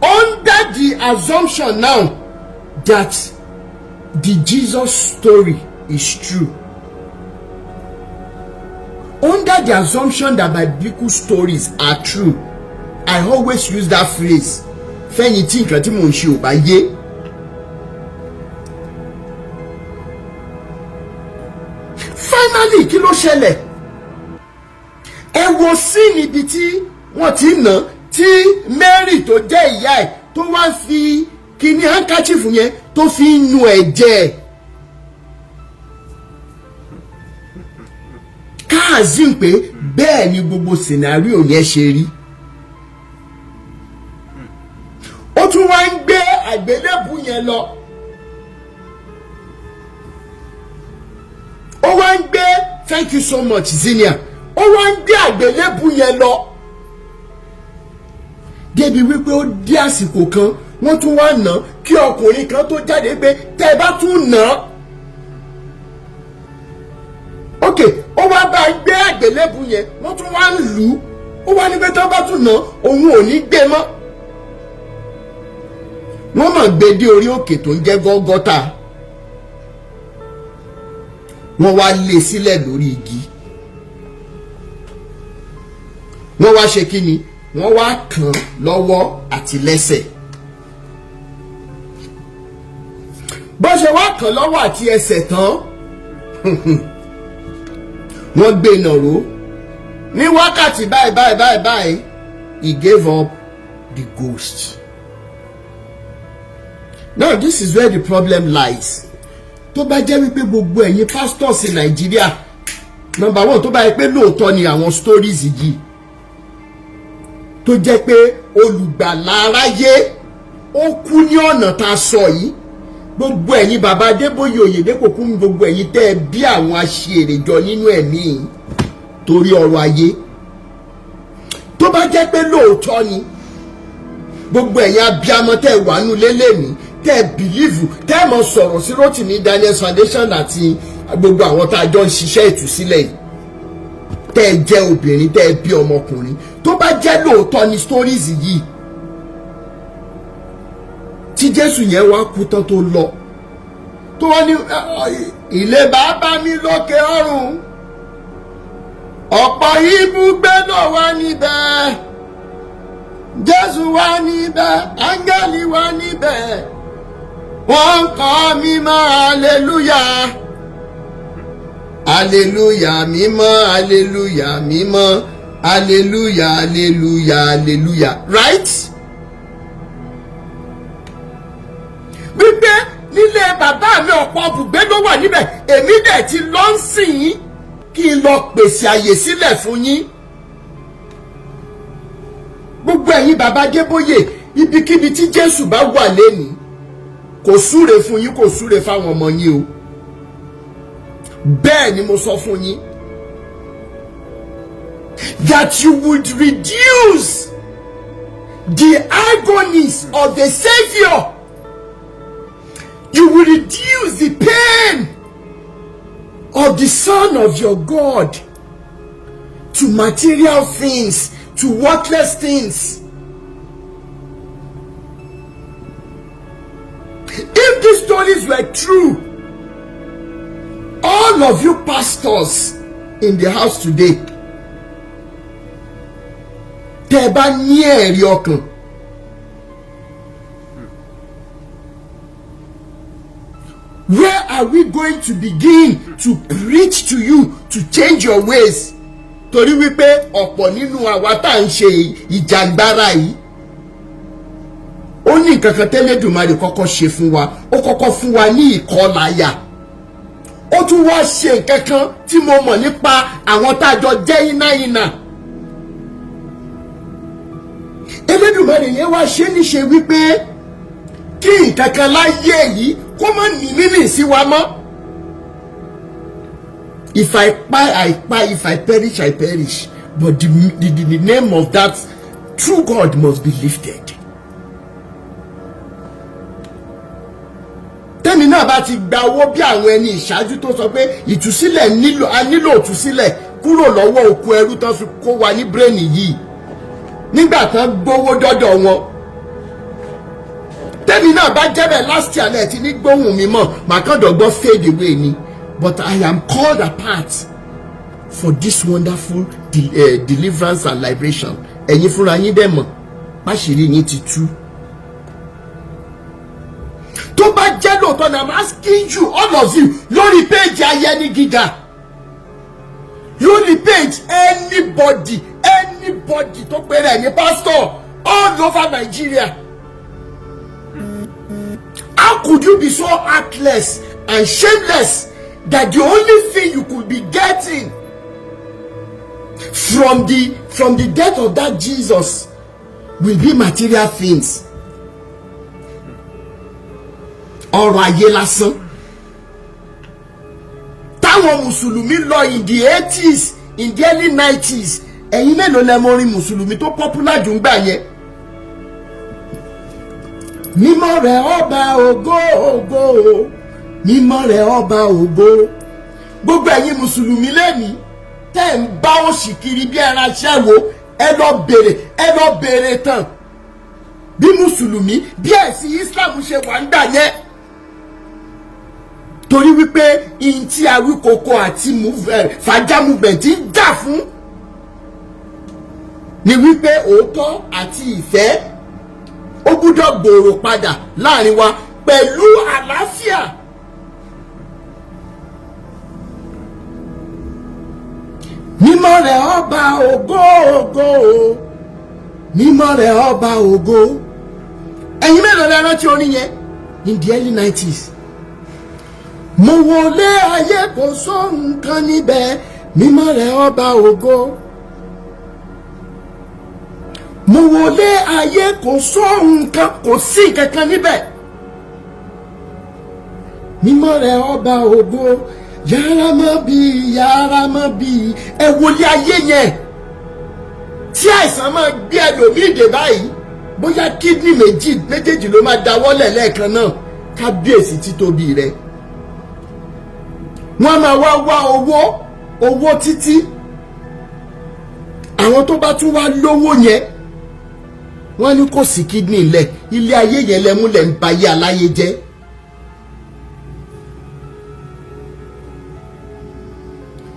Under the assumption now that the Jesus story is true. Under the assumption that biblical stories are true, I always use that phrase. Fẹ́yìn tí nǹkan tí mò ń ṣe ò bá yé. Finally, kí ló ṣẹlẹ̀? Ẹ wo sí níbi tí wọ́n ti nà tí Mary tó jẹ́ ìyá ẹ̀ tó wá fi kíní handkerchief yẹn tó fi ń nu ẹ̀jẹ̀. Káàzín pé bẹ́ẹ̀ ni gbogbo scenario yẹn ṣe rí. Ó tún wá ń gbé àgbélébù yẹn lọ. Ó wá ń gbé, thank you so much Zinia. Ó wá ń gbé àgbélébù yẹn lọ. Débi wípé ó dé àsìkò kan wọ́n tún wá nà kí ọkùnrin kan tó jáde pé tẹ́ ẹ bá tún nà. Ok, ó wá bá gbé àgbélébù yẹn wọ́n tún wá ń lù ú. Ó wá ní pé tó bá tún nà òun ò ní gbé mọ́. Wọ́n mọ̀ gbé dé orí òkè tó ń jẹ́ Gọ́gọ́tà. Wọ́n wá lé sílẹ̀ lórí igi. Wọ́n wá ṣe kí ni? Wọ́n wá kàn lọ́wọ́ àti lẹ́sẹ̀. Bó ṣe wá kàn lọ́wọ́ àti ẹsẹ̀ tán, wọ́n gbé nàró. Ní wákàtí báyìí, he gave up the ghost. Now this is where the problem lies. Tó bá jẹ́ wípé gbogbo ẹ̀yin pastors in Nigeria, number one, tó bá yẹ pé lóòótọ́ ni àwọn stories yìí, tó jẹ́ pé olùgbàlà aráyé ó kú ní ọ̀nà tá a sọ yìí, gbogbo ẹ̀yin bàbá Adébóyè Oyèdépò kún gbogbo ẹ̀yin tẹ́ ẹ bí àwọn aṣèrè jọ nínú ẹ̀mí torí ọrọ̀ ayé. Tó bá jẹ́ pé lóòótọ́ ni gbogbo ẹ̀yin abiyamọ tẹ́ wà nú lélẹ̀ mi tẹ́ believe tẹ́ mọ̀ sọ̀rọ̀ sí Rotimi Daniels Foundation àti gbogbo àwọn tá a jọ ń ṣiṣẹ́ ìtúsílẹ̀ yìí tẹ́ jẹ́ obìnrin tẹ́ bí ọmọkùnrin tó bá jẹ́ lóòótọ́ ni stories yìí tí Jésù yẹn wá kú tán tó lọ tó wá ní ilé bàbá mi lókè ọ̀run ọ̀pọ̀ ibùgbé náà wà níbẹ̀ Jésù wà níbẹ̀ áńgẹ́lì wà níbẹ̀ wọ́n kọ́ mímọ́ hallelujah hallelujah mímọ́ hallelujah mímọ́ hallelujah hallelujah hallelujah right. wípé nílé bàbá mi ọ̀pọ̀ ibùgbé ló wà níbẹ̀ èmi dẹ̀ ti lọ ń sìn yín kí n lọ pèsè àyè sílẹ̀ fún yín. gbogbo ẹ̀yin bàbá Débóyè ibikíbi tí Jésù bá wà lénìí kò súre fún yín kò súre fáwọn ọmọ yín o bẹ́ẹ̀ ni mo sọ fún yín that you would reduce the agonies of the Savior. You will reduce the pain of the Son of your God to material things, to worthless things. If these stories were true, all of you pastors in the house today, tẹ́ bá ní ẹ̀rí ọkàn, where are we going to begin to preach to you to change your ways? Torí wípé ọ̀pọ̀ nínú àwa tá à ń ṣe ìjàngbara yìí ó ní nǹkan kan tẹ́lẹ̀dùmarè kọ́kọ́ ṣe fún wa ó kọ́kọ́ fún wa ní ìkọláyà ó tún wá ṣe nǹkan kan tí mo mọ̀ nípa àwọn tá a jọ jẹ́ iná Ẹlẹ́dùmarè yẹn wá ṣe níṣe wípé kí nǹkan kan láyé yìí kó má ní mímì sí wa mọ́. If I pie, if I perish, I perish. But the name of that true God must be lifted. Tẹ́mi náà bá ti gba owó bí àwọn ẹni ìṣáájú tó sọ pé ìtúsílẹ̀ a nílò ìtúsílẹ̀ kúrò lọ́wọ́ òkú ẹrú tó fi kó wa ní bírèènì yìí nígbà tán gbowó dọ́dọ̀ wọn. Tẹ́mi náà bá jẹ́bẹ̀ last year náà ti ní gbóhùn mi mọ̀ màkàndọ̀gbọ́n fade away ni. But I am called apart for this wonderful deliverance and liberation. Ẹ̀yin fúnra yín dẹ̀ mọ̀ báṣìírí yín ti tú. Tó bá jẹ́ lóòótọ́ na I'm asking you all of you lórí page Ayeni Gíga lórí page anybody tó pèrè ẹ̀yin pastor all over Nigeria. How could you be so heartless and shameless that the only thing you could be getting from the death of that Jesus will be material things? Ọ̀rọ̀ ayé lásán. Táwọn Mùsùlùmí lọ in the 80s, in the early 90s, ẹ̀yin mélòó lẹ mọ̀ orin Mùsùlùmí tó popular jù ń gbà yẹn? Mímọ́ rẹ̀ ọba ògo ògo, mímọ́ rẹ̀ ọba ògo. Gbogbo ẹ̀yin Mùsùlùmí lẹ́ni tẹ́ ń bá òṣì kiri bí ẹran aṣẹ́wó ẹ lọ bèrè tán bí Mùsùlùmí bí ẹ̀sìn Islam ṣe wà ń gbà yẹn. Torí wípé in tí Awíkoko àti Fàjà movement ń jà fún ni wípé òótọ́ àti ìfẹ́ ó gbúdọ̀ gbòòrò padà láàrin wa pẹ̀lú àlàáfíà. Mímọ́ rẹ̀ ọba ògo ògo, mímọ́ rẹ̀ ọba ògo. Ẹ̀yin mélòó lẹ rántí orin yẹn in the early 90s? Mo wọlé ayé kò sóhun kan níbẹ̀, mímọ́ rẹ̀ ọba ògo. Mo wọlé ayé kò sóhun kan, kò sí kankan níbẹ̀, mímọ́ rẹ̀ ọba ògo. Yàrá mọ́ bí ẹ wọlé ayé yẹn tí àìsàn máa gbé ẹlòmíì dé báyìí bóyá kidney méjèèjì ló máa dáwọ́lẹ̀ lẹ́ẹ̀kan náà. Kábíyèsí títóbi rẹ̀. Wọ́n máa wá owó títí. Àwọn tó bá tún wá lówó yẹn wọ́n ní kò sí kidney lẹ̀, ilé ayé yẹn lẹ́múlẹ̀ ń bayé aláyé jẹ́.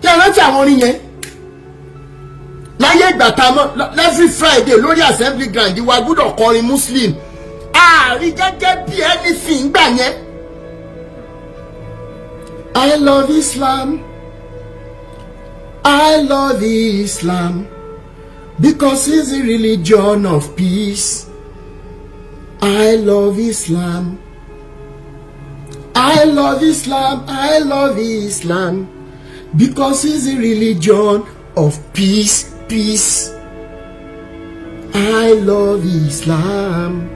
Kí ẹ rántí àwọn orin yẹn láyé ìgbà tá a mọ̀ every Friday lórí assembly ground wa gbọ́dọ̀ kọrin Muslim ààrí gẹ́gẹ́ bí anything gbà yẹn. I love Islam, I love Islam, because it's a religion of peace. I love Islam, I love Islam, I love Islam, because it's a religion of peace. Peace. I love Islam.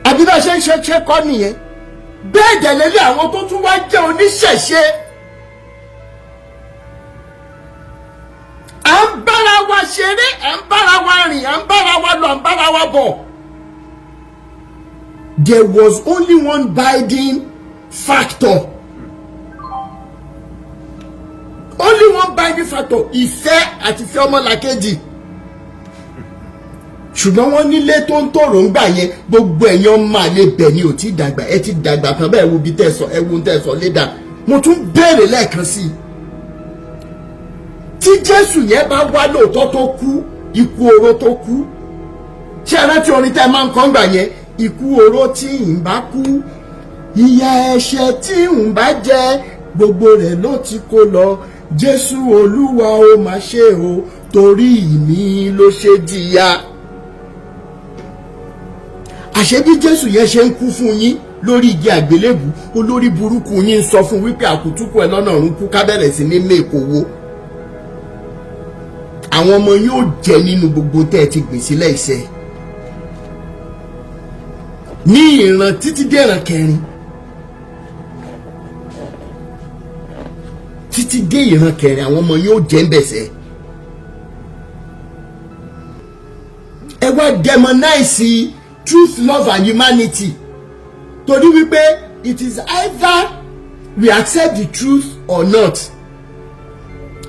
Àbíbá ṣe kọ́ nìyẹn. Bẹ́ẹ̀ dẹ̀lẹ́lẹ́ àwọn tó tún wá jẹ́ oníṣẹ̀ṣe. À ń bára wa ṣeré, à ń bára wa rìn, à ń bára wa lọ, à ń bára wa bọ̀. There was only one binding factor. Only one binding factor, ìfẹ́ àti ìfẹ́ ọmọlàkejì. Ṣùgbọ́n wọ́n nílé tó ń tòrò ń gbà yẹn gbogbo ẹ̀yàn máa lè bẹ̀ ni ò tí dàgbà ẹ ti dàgbà kan bẹ́ẹ̀ wo bí tẹ̀sán ẹ wo tẹ̀sán léda. Mo tún béèrè lẹ́ẹ̀kan sí i. Tí Jésù yẹn bá wá lóòótọ́ tó kú, ikú oró tó kú. Ṣé ẹ rántí orin tẹ́ máa ń kọ́ ń gbà yẹn? Ikú oró tí ń bá kú, ìyà ẹ̀ṣẹ̀ tí ń bá jẹ, gbogbo rẹ̀ ló ti kó lọ. Jésù Olúwa ó máa ṣe o, torí mi ló ṣe jìyà. Àṣé bí Jésù yẹn ṣe ń kú fún yín lórí igi àgbélébù, olórí burúkú yín ń sọ fún wípé àkútúkù ẹ lọ́nà ọ̀run kú ká bẹ̀rẹ̀ sí ní mẹ́kọ̀wó. Àwọn ọmọ yóò jẹ nínú gbogbo tẹ́ ẹ ti gbìn sílẹ̀ iṣẹ́. Ní ìran títí dé ìran kẹrin. Títí dé ìran kẹrin àwọn ọmọ yóò jẹ́ ń bẹ̀sẹ̀. Ẹ wá demonize truth, love and humanity. Torí wípé it is either we accept the truth or not.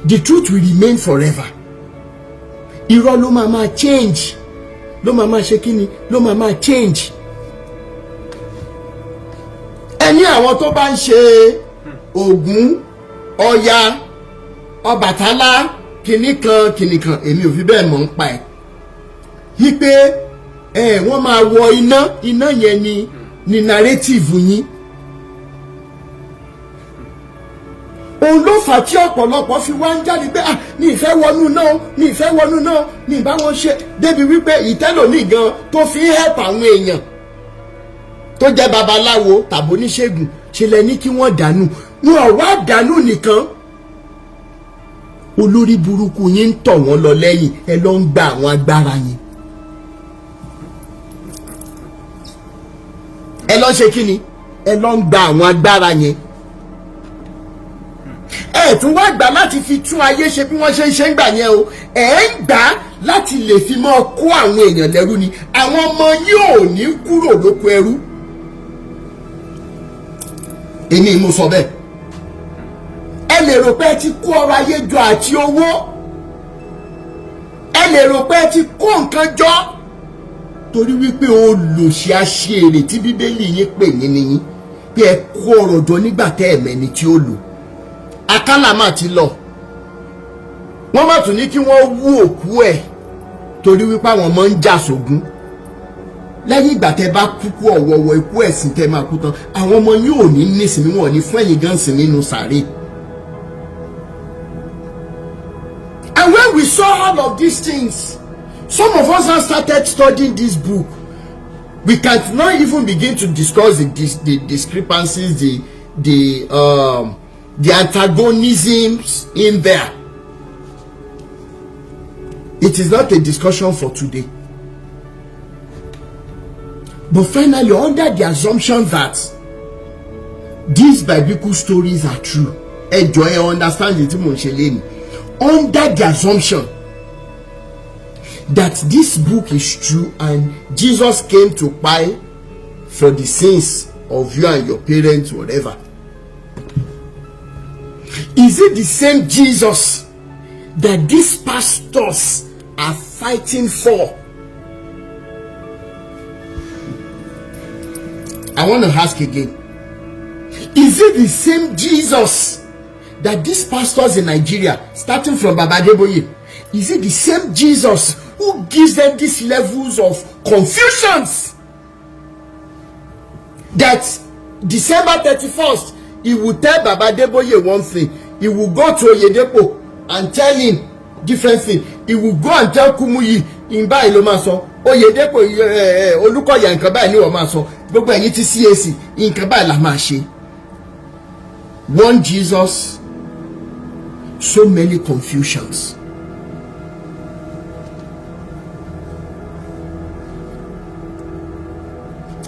The truth will remain forever. Irọ́ ló máa change. Ló máa ṣe kíni? Ló máa change. Ẹni àwọn tó bá ń ṣe Ògún, Ọya, Ọbàtálá, kìnìkan èmi ò fi bẹ́ẹ̀ mọ̀ ń pa ẹ̀. Wípé wọ́n máa wọ iná yẹn ni narrative yín. Òun ló fà tí ọ̀pọ̀lọpọ̀ fi wá ń jáde pé mi ìfẹ́ wọnú náà, mi ìfẹ́ wọnú náà, mi ìbá wọn ṣe débi wípé ìtẹ́lòmíì gan tó fi ń help àwọn èèyàn tó jẹ́ babaláwo tàbí oníṣègùn ṣe lẹ ní kí wọ́n dànù. Wọn ò wá dànù nìkan. Olórí burúkú yín ń tọ̀ wọ́n lọ lẹ́yìn ẹ lọ ń gba àwọn agbára yín. Ẹ lọ ṣe kí ni? Ẹ lọ ń gba àwọn agbára yẹn. Ẹ tún wá gbà láti fi tún ayé ṣe bí wọ́n ṣe ń ṣe ń gbà yẹn o. Ẹ ń gbà láti lè fi mọ́ kó àwọn èèyàn lẹ́rú ni. Àwọn ọmọ yóò ní kúrò lóko ẹrú. Èmi mo sọ bẹ́ẹ̀. Ẹ lè rò pé ẹ ti kó ọrọ̀ ayé jọ àti owó. Ẹ lè rò pé ẹ ti kó nǹkan jọ. Torí wípé olòṣì aṣèrè tí Bíbélì yín pè yín nìyí. Pé ẹ kó ọrọ̀ jọ nígbà tẹ́ ẹ̀mẹ́ni tí ó lò. Àkàlà máa ti lọ. Wọ́n má tún ní kí wọ́n wú òkú ẹ̀. Torí wípé àwọn ọmọ ń jà sógun. Lẹ́yìn ìgbà tẹ́ bá kúkú ọ̀wọ̀wọ̀ ikú ẹ̀sìn tẹ́ máa kú tán. Àwọn ọmọ yóò ní nísìnyí wọn ní fún ẹ̀yìn gan sìn nínú sàréè. And when we saw all of these things, some of us have started studying this book. We cannot even begin to discuss the discrepancies, the antagonisms in there. It is not a discussion for today. But finally, under the assumption that these biblical stories are true, enjoy and understand the Timon Sheleni. Under the assumption that this book is true and Jesus came to pay for the sins of you and your parents, whatever? Is it the same Jesus that these pastors are fighting for? I want to ask again. Is it the same Jesus that these pastors in Nigeria, starting from Baba Adeboye, is it the same Jesus who gives them these levels of confusions? That December 31st, he will tell Baba Adeboye one thing. He will go to Oyedepo and tell him different thing. He will go and tell Kumuyi in Bayii ló máa sọ. Oyedepo Olukoya nǹkan báyìí ni wọ́n máa sọ. Gbogbo ẹ̀yin tí CAC nǹkan báyìí la máa ṣe. One Jesus, so many confusions.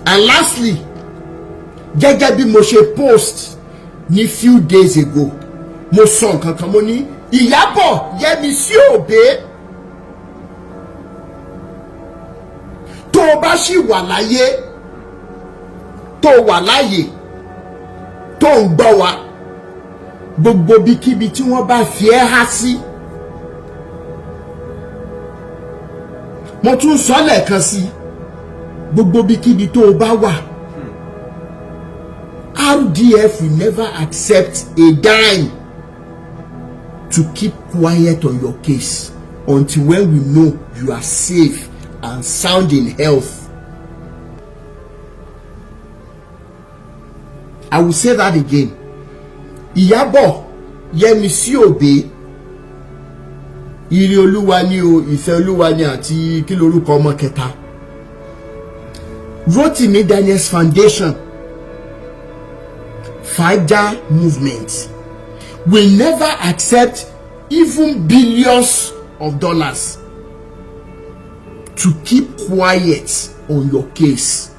And lastly, gẹ́gẹ́ bí mo ṣe post ní few days ago, mo sọ nǹkan kan, mo ní Ìyábọ̀ Yẹ́misí Òbé tó bá ṣì wà láyé, tó wà láyé, tó ń gbọ́ wa, gbogbo bíkíbi tí wọ́n bá fi ẹ́ há sí, mo tún sọ lẹ́ẹ̀kan sí, gbogbo bíkíbi tó bá wà, RDF will never accept a dime to keep quiet on your case until when we know you are safe and sound in health. I will say that again. Ìyábọ̀ Yẹ́misí Òbé, ire Olúwa ni o, ìfẹ́ Olúwa ni àti kí lorúkọ ọmọ kẹta, Rotimi Daniels Foundation, FIDA movement will never accept even billions of dollars to keep quiet on your case.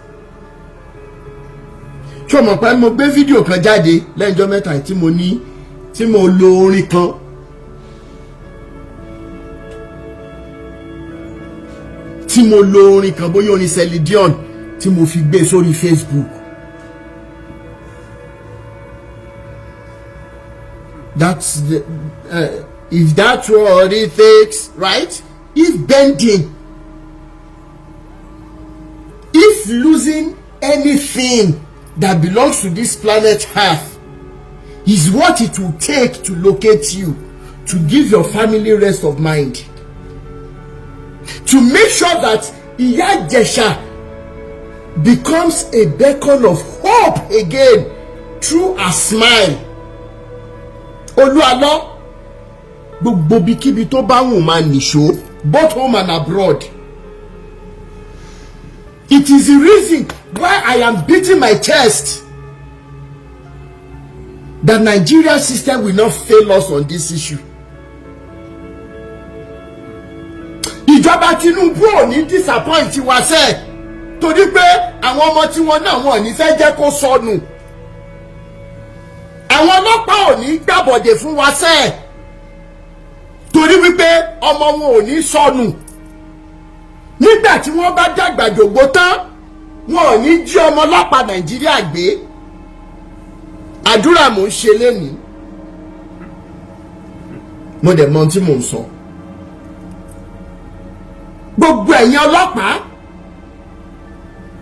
Ṣé mo pé mo gbé fídíò kan jáde lẹ́jọ́ mẹ́ta tí mo ní tí mo lo orin kan bóyá orin Sele tí mo fi gbé sórí Facebook. That's the if that's what it takes, right? If bending, if losing anything that belongs to this planet Earth is what it will take to locate you, to give your family rest of mind, to make sure that Iya Jesha becomes a beacon of hope again through a smile. Olu Alo, gbogbo bíkíbi tó bá wù máa nìṣó, both home and abroad. It is the reason why I am beating my chest that Nigerian system will not fail us on this issue. Ìjọba Tinubu ò ní disappoint wa ṣe, torí pé àwọn ọmọ tí wọ́n náà wọ́n ní fẹ́ jẹ́ kó sọnù. Àwọn ọlọ́pàá ò ní gbàbọ̀dè fún wa ṣe, torí wípé ọmọ wọn ò ní sọnù. Nígbà tí wọ́n bá dàgbà jògbó tán, wọn ò ní jí ọmọ ọlọ́pàá Nàìjíríà gbé. Àdúrà mò ń ṣe lénìí, mo dẹ̀ mọ̀ tí mò ń sọ. Gbogbo ẹ̀yin ọlọ́pàá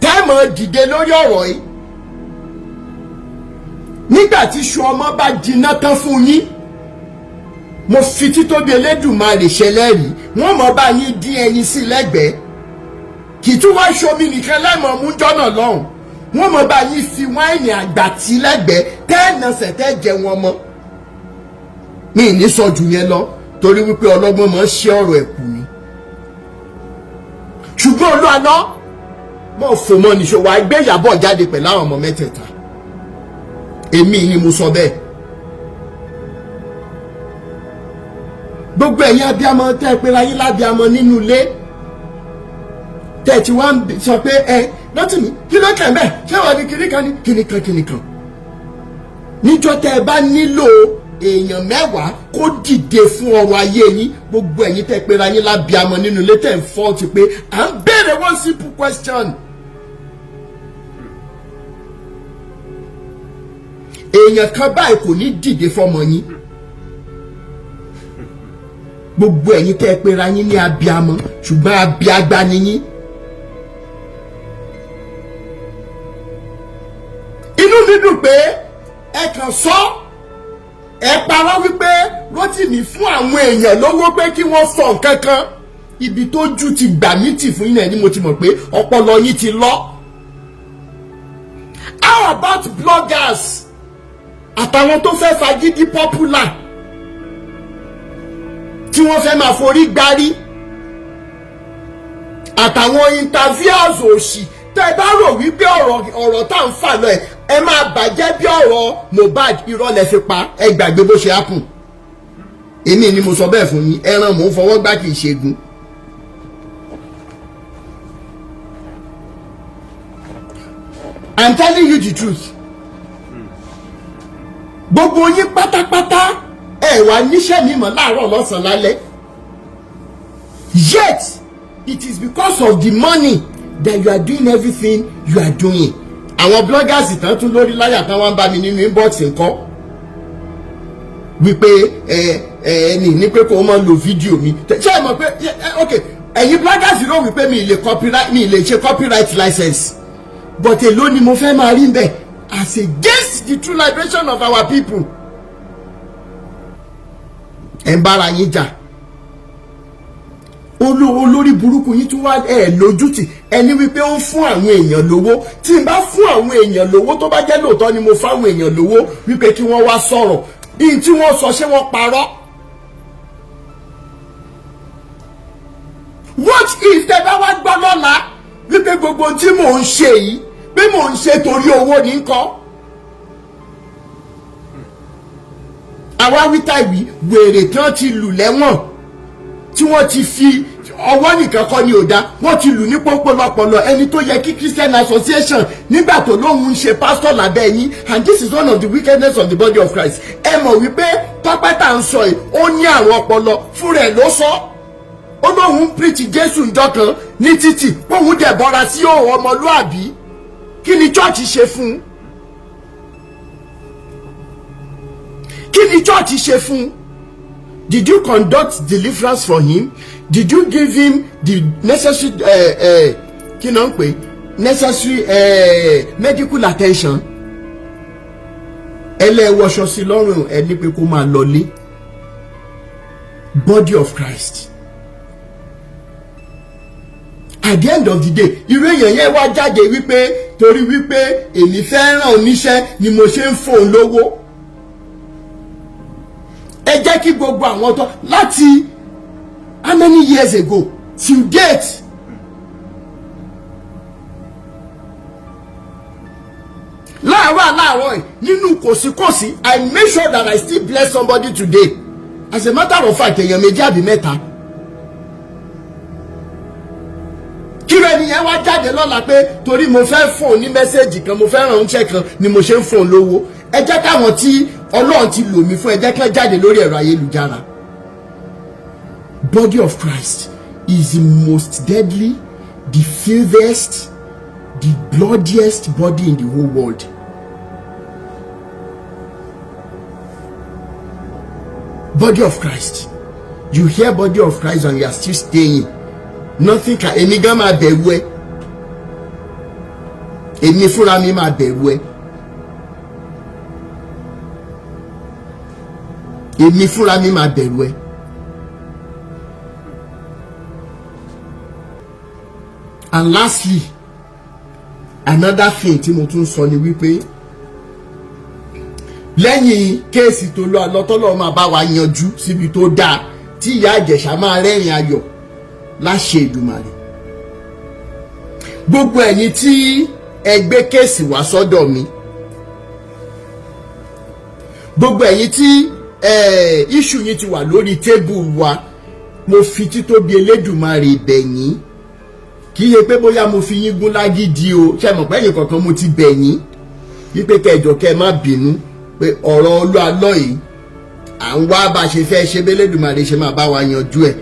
tẹ́ mọ̀ dìde lórí ọ̀rọ̀ yìí, nígbà tí iṣu ọmọ bá jiná tán fún yín, mo fi títóbi Elédùmarè ṣẹlẹ́rìí, wọ́n mọ̀ bá yín dín ẹyin sí lẹ́gbẹ̀ẹ́, kì í tún wá ṣomi nìkan lẹ́mọ̀ mú jọ́nà lọ́hùn, wọ́n mọ̀ bá yín fi wáìnì àgbà tí lẹ́gbẹ̀ẹ́ tẹ́ẹ̀nàṣẹ̀ tẹ́ jẹ wọn mọ́. Mi ní sọ jù yẹn lọ torí wípé ọlọ́gbọ́n mọ̀ ń ṣe ọ̀rọ̀ ẹ̀kú ni. Ṣùgbọ́n Olu Alo mọ̀ fò mọ́ níṣó wa gbé Ìyábọ̀ jáde pẹ̀lú àwọn ọmọ mẹ́tẹ̀ẹ̀ta. Èmi ni mo sọ bẹ́ẹ̀. Gbogbo ẹ̀yin abiyamọ tẹ́ pé láyé lábiyamọ nínú ilé tẹ́ ti wá ń sọ pé Rotimi kí ló kàn bẹ́ẹ̀, ṣé wọ́n ní kìnìkan ní kìnìkan. Níjọ́ tẹ́ bá nílò èèyàn 10 kó dìde fún ọrọ̀ ayé yín. Gbogbo ẹ̀yin tẹ́ pera yín lábíamọ nínú ilé tẹ́ ń fọ́ọ̀tì pé à ń béèrè one simple question. Èèyàn kan báyìí kò ní dìde fọ́mọ yín. Gbogbo ẹ̀yin tẹ́ pera yín ní abíamọ ṣùgbọ́n abíagbá ni yín. Inú mi dùn pé ẹ kàn sọ ẹ parọ́ wípé Rótìmí fún àwọn èèyàn lówó pé kí wọ́n sọ nǹkan kan. Ibi tó jù ti gbà mí tì fún yín ni mo ti mọ̀ pé ọpọlọ yín ti lọ. How about bloggers àtàwọn tó fẹ́ fagídí popular tí wọ́n fẹ́ máa forí gbárí àtàwọn interviewers òṣì tẹ́ bá rò wípé ọ̀rọ̀ tá ń fà lọ ẹ máa bàjẹ́ bí ọ̀rọ̀ Mohbad irọ́ lẹ fi pa ẹ gbàgbé bó ṣe happen. Èmi ni mo sọ bẹ́ẹ̀ fún yín, ẹran mò ń fọwọ́ gbá kì í ṣẹ́gun. I'm telling you the truth. Gbogbo yín pátápátá ẹ wà níṣẹ́ mímọ́ láàárọ̀ lọ́sàn-án lálẹ́. Yet it is because of the money that you are doing everything you are doing. Àwọn bloggers ìtàn tún lórí láyà tán wá ń bá mi nínú inbox nǹkan wípé ẹni ní pé kò máa lo fídíò mi. Ṣé ẹ mọ̀ pé ok ẹ̀yin bloggers rò wípé mi lè ṣe copyright license but èló ni mo fẹ́ máa rí bẹ́ẹ̀ as against the true liberation of our people. Ẹ ń bára yín jà. Olórí burúkú yín tún wá lójútì ẹni wípé ó ń fún àwọn èèyàn lówó. Tí n bá fún àwọn èèyàn lówó tó bá jẹ́ lóòótọ́ ni mo fáwọn èèyàn lówó wípé kí wọ́n wá sọ̀rọ̀ bí tí wọ́n sọ ṣé wọ́n parọ́. What if tẹ́ bá wá gbọ́ lọ́la wípé gbogbo tí mò ń ṣe yìí pé mò ń ṣe torí owó ní kọ́? Àwa wíta ìwí wèrè tán ti lù lẹ́wọ̀n tí wọ́n ti fi ọwọ́ nìkan kọ́ ni ò dá wọ́n ti lù ní pọ́npọ́lọpọlọ ẹni tó yẹ kí Christian Association nígbà tó lóhun ń ṣe pastor lábẹ́ yín. And this is one of the wickedness of the body of Christ. Ẹ mọ̀ wípé tọ́pẹ́ tá ń sọ yìí ó ní àrùn ọpọlọ fúnra ẹ̀ ló sọ. Ó lóhun ń preach Jésù ńjọ́ kan ní títì póhun dẹ̀ bọ́ra sí òun ọmọlúàbí. Kí ni church ṣe fún un? Kí ni church ṣe fún un? Did you conduct deliverance for him? Did you give him the necessary medical attention? Ẹlẹ́wọ̀ṣọ sí lọ́rùn ẹni pé kó máa lọlé. Body of Christ. At the end of the day, irú èèyàn yẹn wá jáde wípé torí wípé èmi fẹ́ ràn oníṣẹ́ ni mo ṣe ń fòun lówó. Ẹ jẹ́ kí gbogbo àwọn tó láti how many years ago till date láàárọ̀ nínú kòsíkòsí I make sure that I still bless somebody today. As a matter of fact èèyàn méjì àbí mẹ́ta kí ló ní yẹn wá jáde lọ́la pé torí mo fẹ́ fún ní mẹ́sẹ̀gì kan mo fẹ́ ràn oúnjẹ kan ni mo ṣe ń fún lówó. Ẹ jẹ́ káwọn tí Ọlọ́run ti lò mí fún ẹ jẹ́ kí wọ́n jáde lórí ẹ̀rọ ayélujára. Body of Christ is the most deadly, the filthiest, the bloodiest body in the whole world. Body of Christ. You hear body of Christ and you are still staying. Nothing can. Èmi gan máa bẹ̀rù ẹ. Èmi fúnra mi máa bẹ̀rù ẹ. Èmi fúnra mi máa bẹ̀rù ẹ. And lastly, another thing tí mo tún sọ ni wípé lẹ́yìn kéèsì tó lọ àlọ́tọ́lọ́ máa bá wa yanjú síbi tó dáa tí ìyá Ìjẹ̀ṣà máa rẹ́rìn ayọ̀ láṣẹ Èdùmàrè. Gbogbo ẹ̀yin tí ẹ gbé kéèsì wá sọ́dọ̀ mi, gbogbo ẹ̀yin tí issue yín ti wà lórí table wa, mo fi títóbi Elédùmarè bẹ̀ yín. Kì í ṣe pé bóyá mo fi yín gún lágídí o, ṣé mọ̀ pé ẹ̀yin kankan mo ti bẹ̀ yín wípé kẹjọ kẹ má bínú pé ọ̀rọ̀ Olu Alo yìí à ń wá bá ṣe fẹ́ ṣe bẹ́lẹ́dùmarè ṣe máa bá wa yanjú ẹ̀.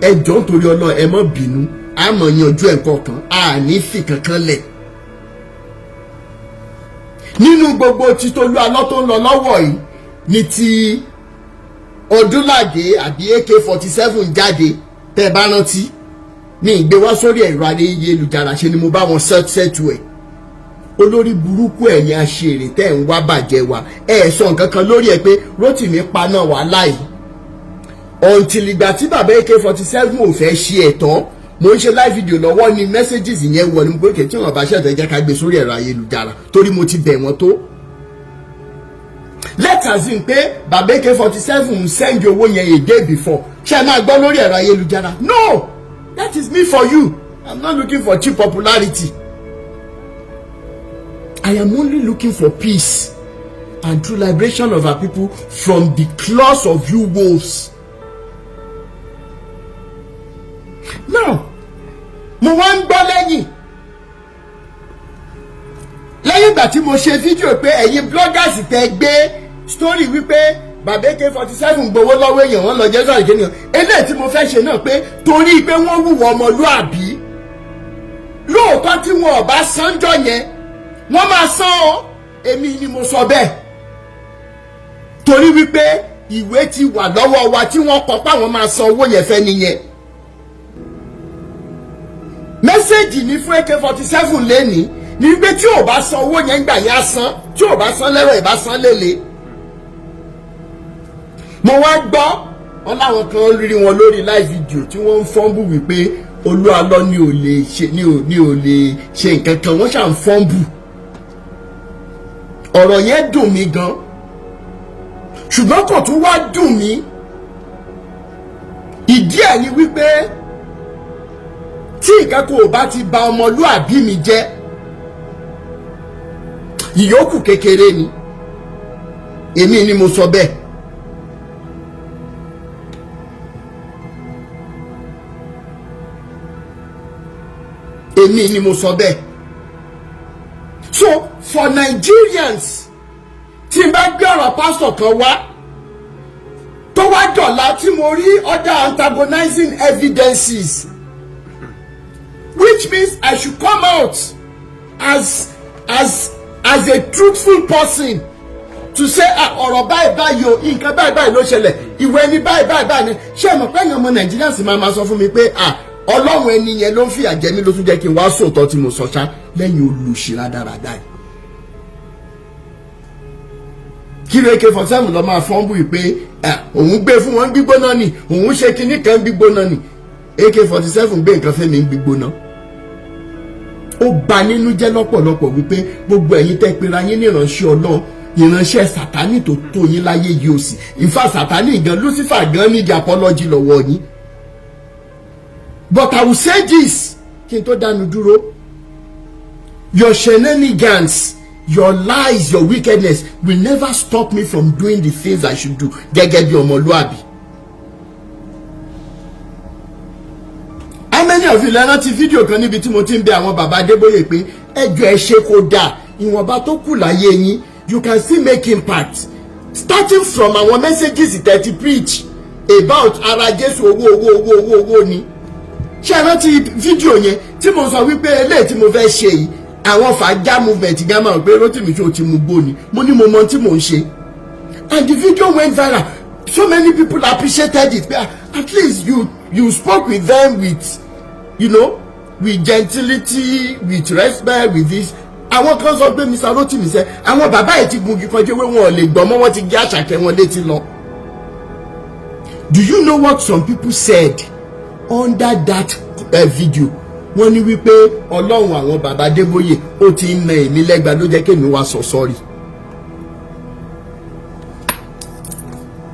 Ẹ jọ̀ọ́ nítorí Ọlọ́run ẹ má bínú, a mọ̀ yanjú ẹ̀ kọ̀ọ̀kan, a ní fi kankan lẹ̀. Nínú gbogbo tí Olu Alo tó ń lọ lọ́wọ́ yìí ní ti Ọdúnládé àbí AK-47 jáde tẹ́ bá rántí ní ìgbé wá sórí ẹ̀rọ ayélujára ṣe ni mo bá wọn ṣẹ́tù ẹ̀. Olórí burúkú ẹ̀yin aṣèrè tẹ́ ń wá bàjẹ́ wa sọ nǹkan kan lórí ẹ̀ pé Rótìmí paná wà láì until ìgbà tí bàbá AK-47 ò fẹ́ ṣe ẹ̀tọ́. Mo ń ṣe live video lọ́wọ́ ni messages yẹn wọ ní gbókè tí wọ́n bá ṣẹ̀tẹ̀ jẹ́ ká gbé sórí ẹ̀rọ ayélujára torí mo ti bẹ̀ wọ́n tó. Let us in pé bàbá AK-47 send owó yẹn a day before ṣe máa gbọ́ lórí ẹ̀rọ ayélujára. No, that is me for you. I'm not looking for cheap popularity. I am only looking for peace and true liberation of our people from the claws of you wolves. Now, mo wá ń gbọ́ lẹ́yìn ìgbà tí mo ṣe fídíò pé ẹ̀yin bloggers tẹ́ gbé story wípé bàbá AK-47 gbowó lọ́wọ́ èèyàn wọn lọ jẹ́ sọ̀rọ̀ ìkéyàn eléyìí tí mo fẹ́ ṣe náà pé torí pé wọ́n wùwọ́ ọmọlúàbí lóòótọ́ tí wọn ò bá sanjọ́ yẹn wọ́n máa san ọ́ èmi ni mo sọ bẹ́ẹ̀ torí wípé ìwé ti wà lọ́wọ́ wa tí wọ́n kọ pé àwọn máa san owó yẹn fẹ́ nìyẹn. Mẹ́sẹ̀gì ní fún AK-47 lẹ́ni ní wípé tí ò bá san owó yẹn gbà yẹn á san, tí ò bá san lẹ́rọ̀ ìbá san lélẹ̀. Mo wá gbọ́ wọn láwọn kan rí wọn lórí live video tí wọ́n ń fọ́nbù wípé Olu Alo ni ò lè ṣe nǹkan kan, wọ́n ṣà ń fọ́nbù. Ọ̀rọ̀ yẹn dùn mí gan ṣùgbọ́n kò tún wá dùn mí. Ìdí ẹ̀ ni wípé tí nǹkan kò bá ti bà ọmọlúàbí mi jẹ́ ìyókù kékeré ni, èmi ni mo sọ bẹ́ẹ̀. Èmi ni mo sọ bẹ́ẹ̀. So for Nigerians tí n bá gbé ọ̀rọ̀ pásítọ̀ kan wá tó wá dọ̀la tí mo rí other antagonizing evidences, which means I should come out as a truthful person to say ọ̀rọ̀ báyìí o nǹkan báyìí ló ṣẹlẹ̀, ìwé ni báyìí ni ṣé mo pé ọmọ Nàìjíríà sì máa sọ fún mi pé Ọlọ́run ẹni yẹn ló ń fìyà jẹ mí ló tún jẹ́ kí n wá sòótọ́ tí mo sọ ṣá lẹ́yìn olùṣírà dáradára. Kí ló AK-47 lọ máa fọ́nbù pé òun gbé fún wọn gbígbóná ni, òun ṣe kinní kan gbígbóná ni. AK-47 gbé nǹkan fẹ́mi gbígbóná. Ó bà nínú jẹ́ lọ́pọ̀lọpọ̀ wípé gbogbo ẹ̀yin tẹ́ pera yín ní ìránṣẹ́ Ọlọ́run, ìránṣẹ́ Sátánì tó tó yín láyé yìí ò sí. In fact Sátánì gan, Lucifer gan ní ìjà apology lọ́wọ́ yín. But I will say this, kí n tó dánu dúró, your shenanigans, your lies, your wickedness will never stop me from doing the things I should do gẹ́gẹ́ bí ọmọlúàbí. How many of you lẹ́nà ti fídíò kan níbi tí mo ti ń bẹ àwọn bàbá Adébóyè pé ẹjọ́ ẹ ṣe kó dáa, ìwọ̀nba tó kù láyé yín, you can still make impact starting from our messages that you preach about ara Jésù owó ni. Ṣé ẹ rántí fídíò yẹn tí mo sọ wípé eléyìí tí mo fẹ́ ṣe yìí àwọn fàájà movement gan máa ń pé Rótìmí ṣó ti mú gbó ni, mo ní mo mọ tí mò ń ṣe, and the video went viral. So many people appreciated it. At least you spoke with them with, you know, with gentility, with respect, with this. Àwọn kan sọ pé Mr. Rótìmí sẹ àwọn bàbá yìí ti gungi kan jẹ́ wọn ò lè gbọ́ mọ́, wọ́n ti gé àṣàkẹ́ wọn létí lọ. Do you know what some people said under that video? Wọ́n ní wípé Ọlọ́run àwọn bàbá Adébóyè ó ti ń na èmi lẹ́gba ló jẹ́ kémi wá sọ sọ́rí.